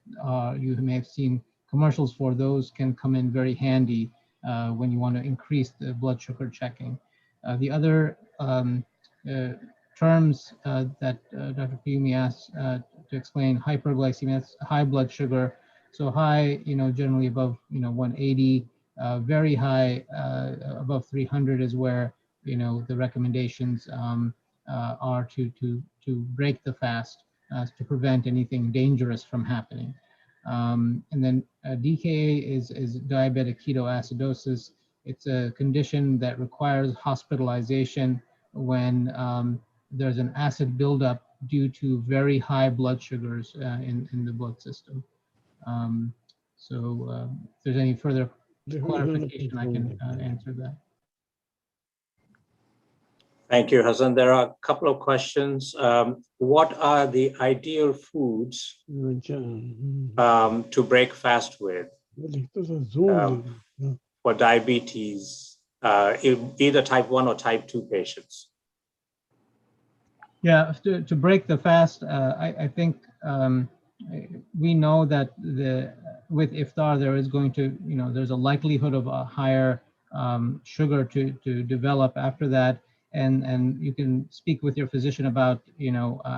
you may have seen commercials for, those can come in very handy when you want to increase the blood sugar checking. The other terms that Dr. Piyumi asked to explain: hyperglycemia, that's high blood sugar. So high, generally above, 180, very high, above 300 is where, the recommendations are to break the fast to prevent anything dangerous from happening. And then DKA is diabetic ketoacidosis. It's a condition that requires hospitalization when there's an acid buildup due to very high blood sugars in the blood system. If there's any further clarification, I can answer that. Thank you, Hassan. There are a couple of questions. What are the ideal foods to break fast with for diabetes, either type 1 or type 2 patients? Yeah, to break the fast, I think we know that with iftar there is going to, there's a likelihood of a higher sugar to develop after that, and you can speak with your physician about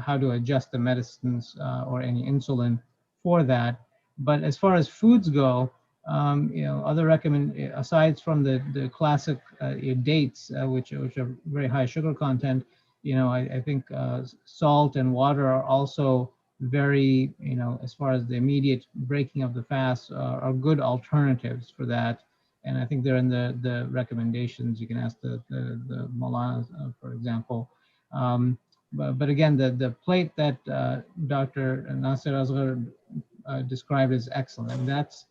how to adjust the medicines or any insulin for that. But as far as foods go, other aside from the classic dates, which are very high sugar content, I think salt and water are also very, as far as the immediate breaking of the fast, are good alternatives for that. And I think they're in the recommendations. You can ask the Maulana, for example. But again, the plate that Dr. Nasir Asghar described is excellent. And that's,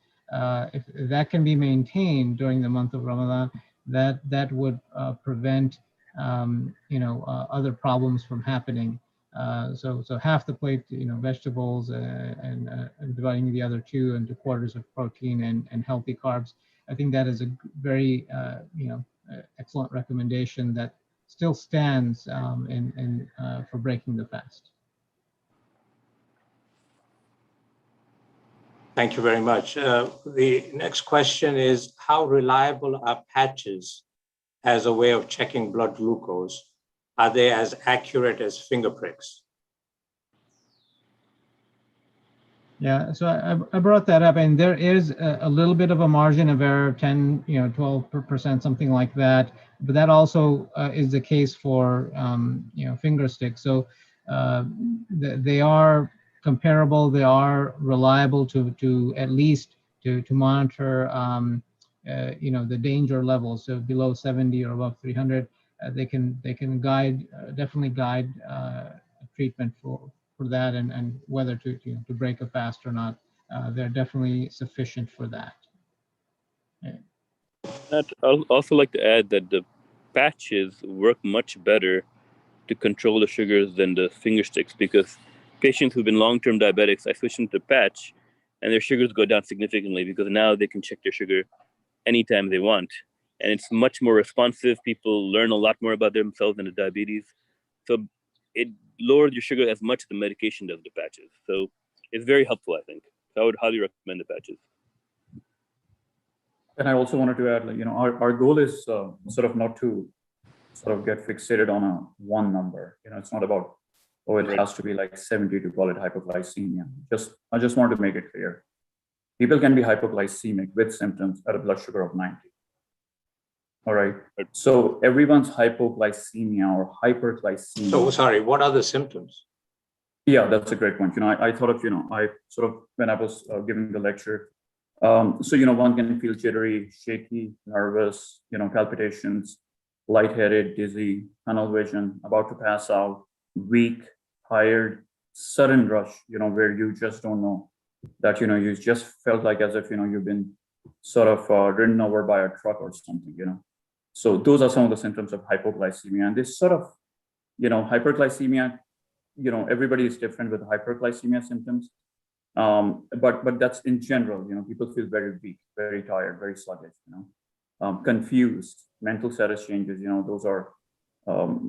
if that can be maintained during the month of Ramadan, that would prevent other problems from happening. So half the plate, vegetables, and dividing the other two into quarters of protein and healthy carbs. I think that is a very, excellent recommendation that still stands for breaking the fast. Thank you very much. The next question is, how reliable are patches as a way of checking blood glucose? Are they as accurate as finger pricks? Yeah, so I brought that up, and there is a little bit of a margin of error, 10, 12%, something like that. But that also is the case for, finger sticks. So they are comparable. They are reliable to at least to monitor, the danger levels. So below 70 or above 300, they can definitely guide treatment for that, and whether to break a fast or not. They're definitely sufficient for that. Yeah. I'd also like to add that the patches work much better to control the sugars than the finger sticks, because patients who've been long-term diabetics, I switch them to patch, and their sugars go down significantly because now they can check their sugar anytime they want. And it's much more responsive. People learn a lot more about themselves and the diabetes. So it lowers your sugar as much as the medication does the patches. So it's very helpful, I think. So I would highly recommend the patches. And I also wanted to add, our goal is sort of not to sort of get fixated on a one number. It's not about, oh, it has to be like 70 to call it hypoglycemia. I just want to make it clear. People can be hypoglycemic with symptoms at a blood sugar of 90. All right. So everyone's hypoglycemia or hyperglycemia. So sorry, what are the symptoms? Yeah, that's a great point. I thought of, I sort of, when I was giving the lecture, so, one can feel jittery, shaky, nervous, palpitations, lightheaded, dizzy, tunnel vision, about to pass out, weak, tired, sudden rush, where you just don't know that, you just felt like as if, you've been sort of ridden over by a truck or something, So those are some of the symptoms of hypoglycemia. And this sort of, hyperglycemia, everybody is different with hyperglycemia symptoms. But that's in general, people feel very weak, very tired, very sluggish, confused, mental status changes, those are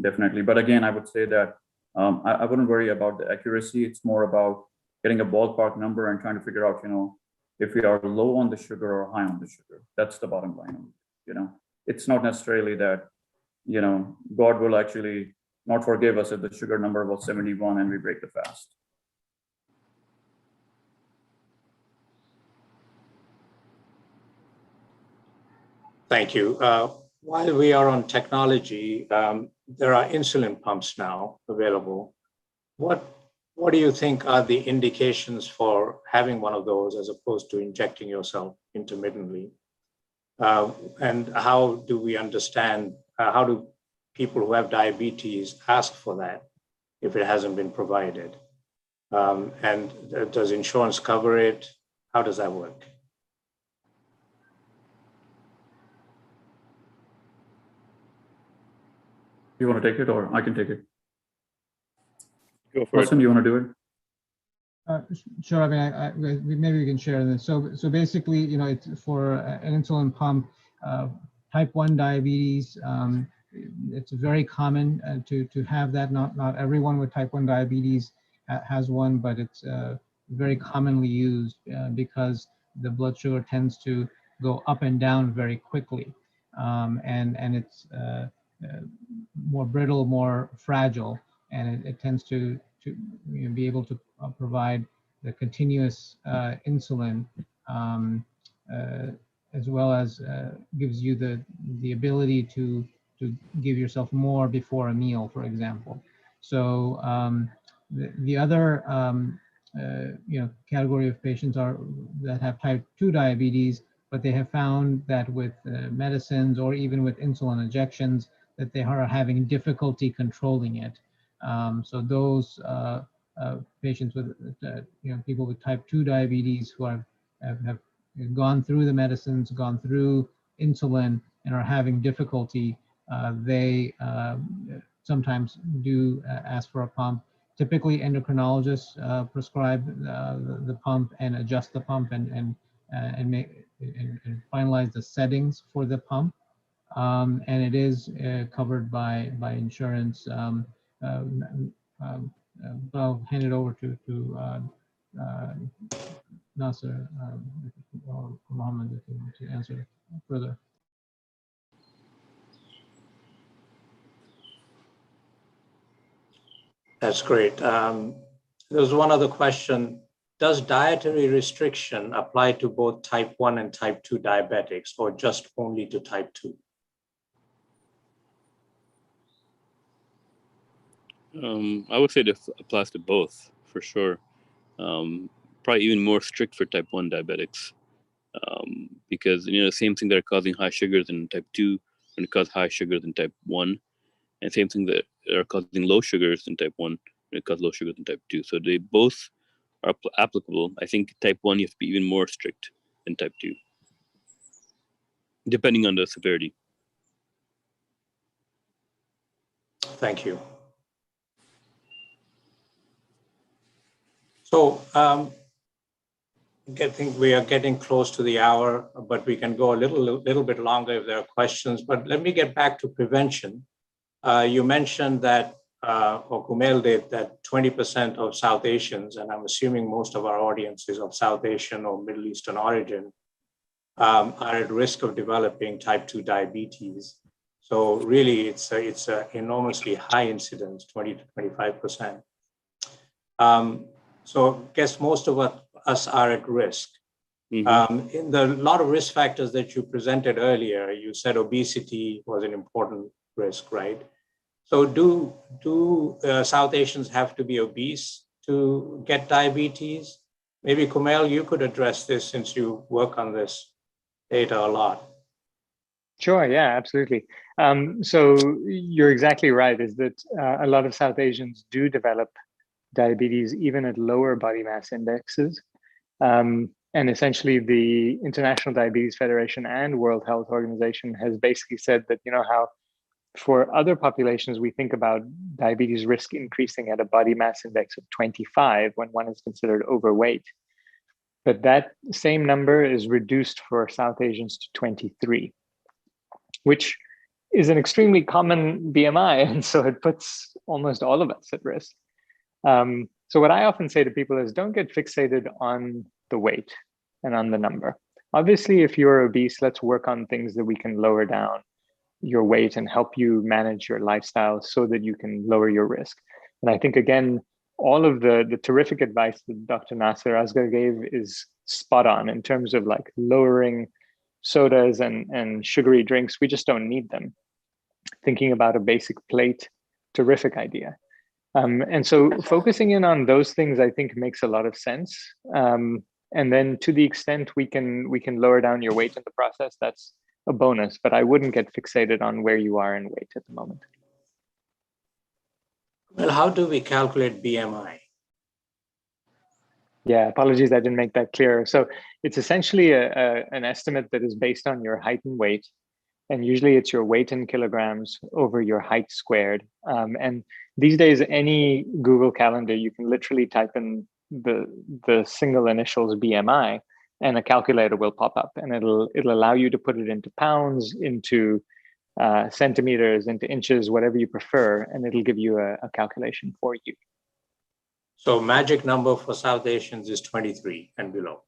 definitely. But again, I would say that I wouldn't worry about the accuracy. It's more about getting a ballpark number and trying to figure out, if we are low on the sugar or high on the sugar. That's the bottom line. It's not necessarily that, God will actually not forgive us if the sugar number was 71 and we break the fast. Thank you. While we are on technology, there are insulin pumps now available. What do you think are the indications for having one of those as opposed to injecting yourself intermittently? And how do we understand, how do people who have diabetes ask for that if it hasn't been provided? And does insurance cover it? How does that work? You want to take it or I can take it? Go for Austin, it. do you want to do it? Sure. I mean, maybe we can share this. So basically, it's for an insulin pump, type 1 diabetes. It's very common to have that. Not everyone with type 1 diabetes has one, but it's very commonly used because the blood sugar tends to go up and down very quickly, and it's more brittle, more fragile, and it tends to be able to provide the continuous insulin, as well as gives you the ability to give yourself more before a meal, for example. So the other category of patients are that have type 2 diabetes, but they have found that with medicines or even with insulin injections that they are having difficulty controlling it. So those patients with, people with type 2 diabetes who have gone through the medicines, gone through insulin, and are having difficulty, they sometimes do ask for a pump. Typically, endocrinologists prescribe the pump and adjust the pump and finalize the settings for the pump. And it is covered by insurance. I'll hand it over to Nasser or Mohammed if you want to answer further. That's great. There's one other question. Does dietary restriction apply to both type 1 and type 2 diabetics, or just only to type 2? I would say this applies to both for sure. Probably even more strict for type 1 diabetics, because the same thing that are causing high sugars in type 2 can cause high sugars in type 1, and same thing that are causing low sugars in type 1 can cause low sugars in type 2. So they both are applicable. I think type 1 you have to be even more strict than type 2, depending on the severity. Thank you. So I think we are getting close to the hour, but we can go a little bit longer if there are questions. But let me get back to prevention. You mentioned that, or Kumail did, that 20% of South Asians, and I'm assuming most of our audience is of South Asian or Middle Eastern origin, are at risk of developing type 2 diabetes. So really, it's a enormously high incidence, 20 to 25%. So I guess most of us are at risk. Mhm. In the lot of risk factors that you presented earlier, you said obesity was an important risk, right? So do South Asians have to be obese to get diabetes? Maybe Kumail, you could address this since you work on this data a lot. Sure, yeah, absolutely. So you're exactly right, is that a lot of South Asians do develop diabetes even at lower body mass indexes. And essentially the International Diabetes Federation and World Health Organization has basically said that, you know, how for other populations, we think about diabetes risk increasing at a body mass index of 25 when one is considered overweight. But that same number is reduced for South Asians to 23, which is an extremely common BMI. And so it puts almost all of us at risk. So what I often say to people is don't get fixated on the weight and on the number. Obviously, if you're obese, let's work on things that we can lower down your weight and help you manage your lifestyle so that you can lower your risk. And I think, again, all of the terrific advice that Dr. Nasser Asghar gave is spot on in terms of like lowering sodas and sugary drinks. We just don't need them. Thinking about a basic plate, terrific idea. And so focusing in on those things, I think, makes a lot of sense. And then to the extent we can lower down your weight in the process, that's a bonus, but I wouldn't get fixated on where you are in weight at the moment. Well, how do we calculate BMI? Yeah, apologies, I didn't make that clear. So it's essentially an estimate that is based on your height and weight. And usually it's your weight in kilograms over your height squared. And these days, any Google Calendar, you can literally type in the single initials BMI, and a calculator will pop up, and it'll allow you to put it into pounds, into centimeters, into inches, whatever you prefer, and it'll give you a calculation for you. So magic number for South Asians is 23 and below.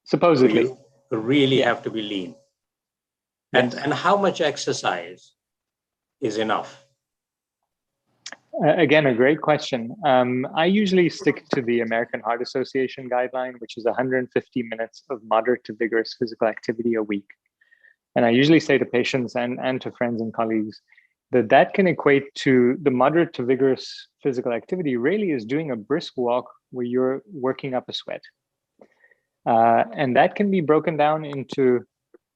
Supposedly. So you really have to be lean. Yes. And how much exercise is enough? Again, a great question. I usually stick to the American Heart Association guideline, which is 150 minutes of moderate to vigorous physical activity a week. And I usually say to patients and to friends and colleagues that can equate to the moderate to vigorous physical activity really is doing a brisk walk where you're working up a sweat. And that can be broken down into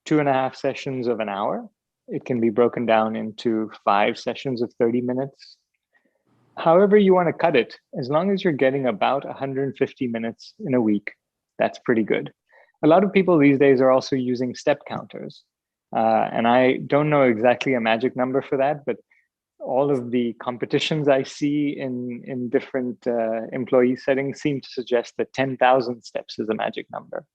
2.5 sessions of an hour. It can be broken down into 5 sessions of 30 minutes. However you want to cut it, as long as you're getting about 150 minutes in a week, that's pretty good. A lot of people these days are also using step counters. And I don't know exactly a magic number for that, but all of the competitions I see in different employee settings seem to suggest that 10,000 steps is a magic number.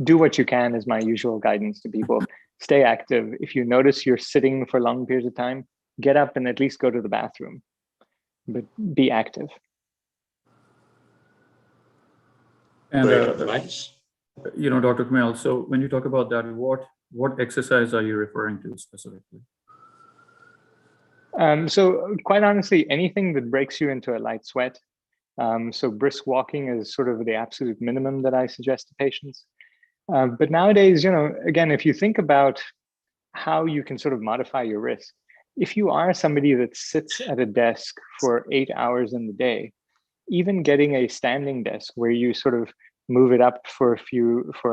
Do what you can is my usual guidance to people. Stay active. If you notice you're sitting for long periods of time, get up and at least go to the bathroom, but be active. And Great advice. you know, Dr. Kumail, so when you talk about that, what exercise are you referring to specifically? So quite honestly, anything that breaks you into a light sweat. So brisk walking is sort of the absolute minimum that I suggest to patients. But nowadays, you know, again, if you think about how you can sort of modify your risk, if you are somebody that sits at a desk for 8 hours in the day, even getting a standing desk where you sort of move it up for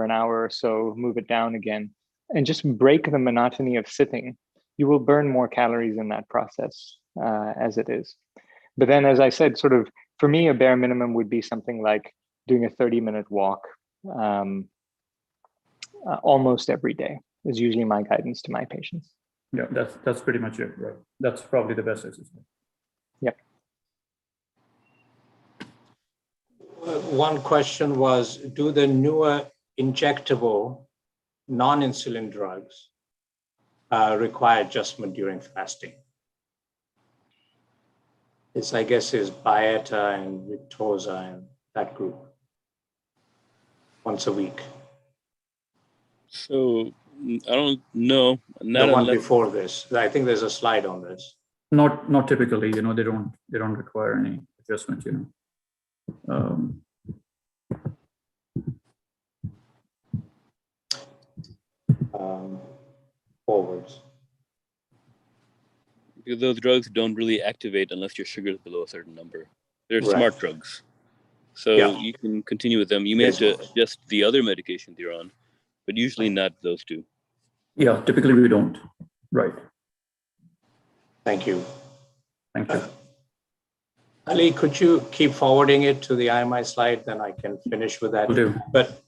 an hour or so, move it down again, and just break the monotony of sitting, you will burn more calories in that process as it is. But then, as I said, sort of for me, a bare minimum would be something like doing a 30-minute walk almost every day is usually my guidance to my patients. Yeah, that's pretty much it, right? That's probably the best exercise. Yep. One question was, do the newer injectable non-insulin drugs require adjustment during fasting? This, I guess, is Byetta and Victoza and that group, once a week. So I don't know. Not The one unless before this. I think there's a slide on this. Not typically, they don't require any adjustment, Forwards. because those drugs don't really activate unless your sugar is below a certain number. They're Right. smart drugs. So Yeah. you can continue with them. You may have to adjust the other medications you're on, but usually not those two. Yeah, typically we don't. Right. Thank you. Thank you. Ali, could you keep forwarding it to the IMI slide? Then I can finish with that. Will do. But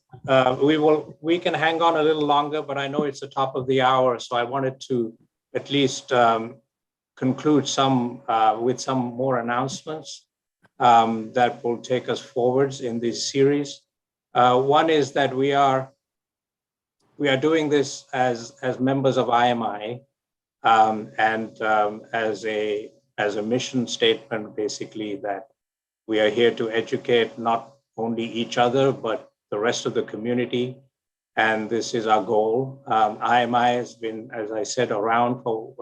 we can hang on a little longer, but I know it's the top of the hour. So I wanted to at least conclude with some more announcements that will take us forwards in this series. One is that we are doing this as members of IMI and as a mission statement, basically, that we are here to educate not only each other, but the rest of the community. And this is our goal. IMI has been, as I said, around for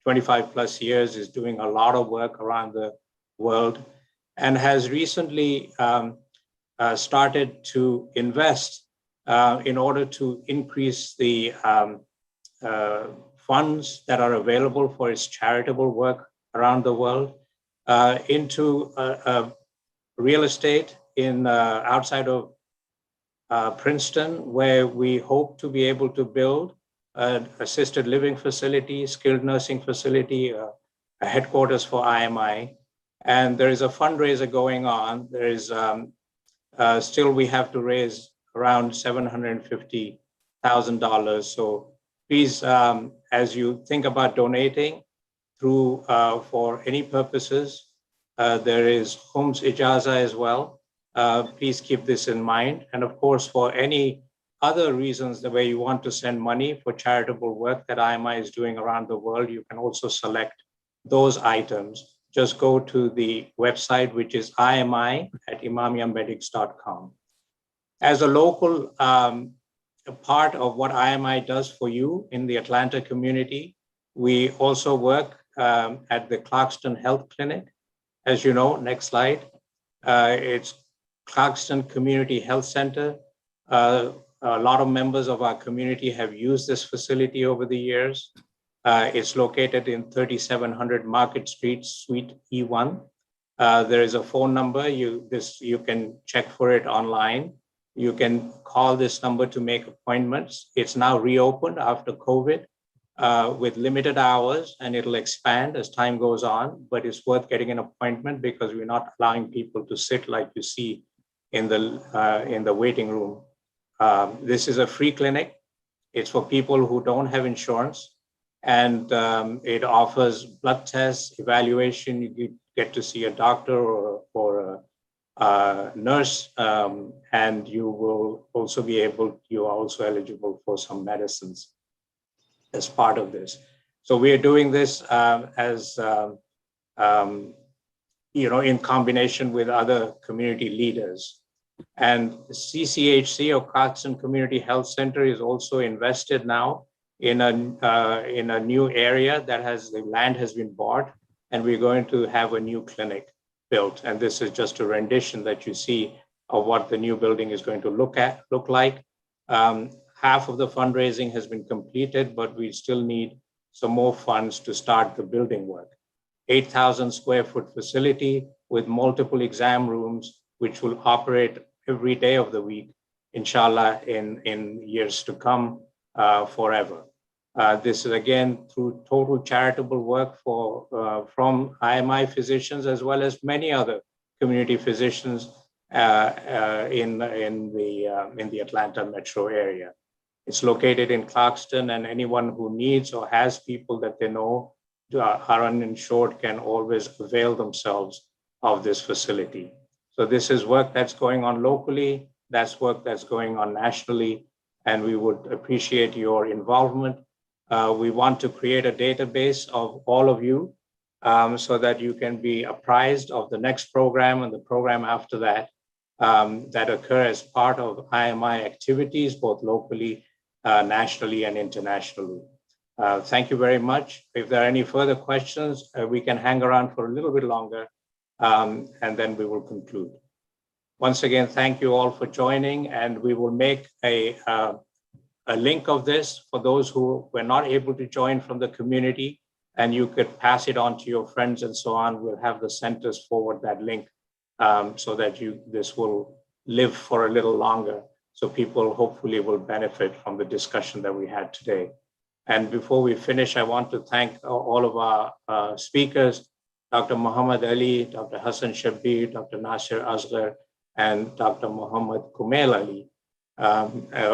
25 plus years, is doing a lot of work around the world, and has recently started to invest in order to increase the funds that are available for its charitable work around the world into real estate in outside of Princeton, where we hope to be able to build an assisted living facility, skilled nursing facility, a headquarters for IMI. And there is a fundraiser going on. There is still, we have to raise around $750,000. So please, as you think about donating through for any purposes, there is Homes Ijaza as well. Please keep this in mind. And of course, for any other reasons, the way you want to send money for charitable work that IMI is doing around the world, you can also select those items. Just go to the website, which is imi@imamiamedics.com. As a local part of what IMI does for you in the Atlanta community, we also work at the Clarkston Health Clinic. As you know, next slide, it's Clarkston Community Health Center. A lot of members of our community have used this facility over the years. It's located in 3700 Market Street, Suite E1. There is a phone number. You can check for it online. You can call this number to make appointments. It's now reopened after COVID with limited hours, and it'll expand as time goes on, but it's worth getting an appointment because we're not allowing people to sit like you see in the waiting room. This is a free clinic. It's for people who don't have insurance, and it offers blood tests, evaluation. You get to see a doctor or a nurse, and you will also you are also eligible for some medicines as part of this. So we are doing this as in combination with other community leaders. And CCHC, or Clarkston Community Health Center, is also invested now in a new area that the land has been bought, and we're going to have a new clinic built. And this is just a rendition that you see of what the new building is going to look like. Half of the fundraising has been completed, but we still need some more funds to start the building work. 8,000 square foot facility with multiple exam rooms, which will operate every day of the week, inshallah, in years to come, forever. This is, again, through total charitable work from IMI physicians, as well as many other community physicians in the Atlanta metro area. It's located in Clarkston, and anyone who needs or has people that they know are uninsured can always avail themselves of this facility. So this is work that's going on locally, that's work that's going on nationally, and we would appreciate your involvement. We want to create a database of all of you so that you can be apprised of the next program and the program after that that occur as part of IMI activities, both locally, nationally, and internationally. Thank you very much. If there are any further questions, we can hang around for a little bit longer, and then we will conclude. Once again, thank you all for joining, and we will make a link of this for those who were not able to join from the community, and you could pass it on to your friends and so on. We'll have the centers forward that link so that this will live for a little longer, so people hopefully will benefit from the discussion that we had today. And before we finish, I want to thank all of our speakers, Dr. Muhammad Ali, Dr. Hassan Shabir, Dr. Nasir Asghar, and Dr. Muhammad Kumail Ali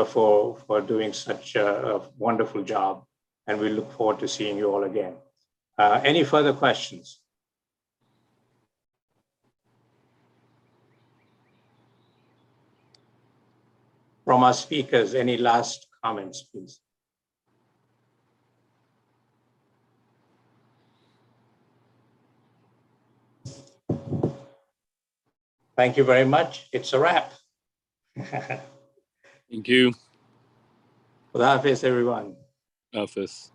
for doing such a wonderful job. And we look forward to seeing you all again. Any further questions? From our speakers, any last comments, please? Thank you very much. It's a wrap. Thank you. Khuda Hafiz, everyone. Office.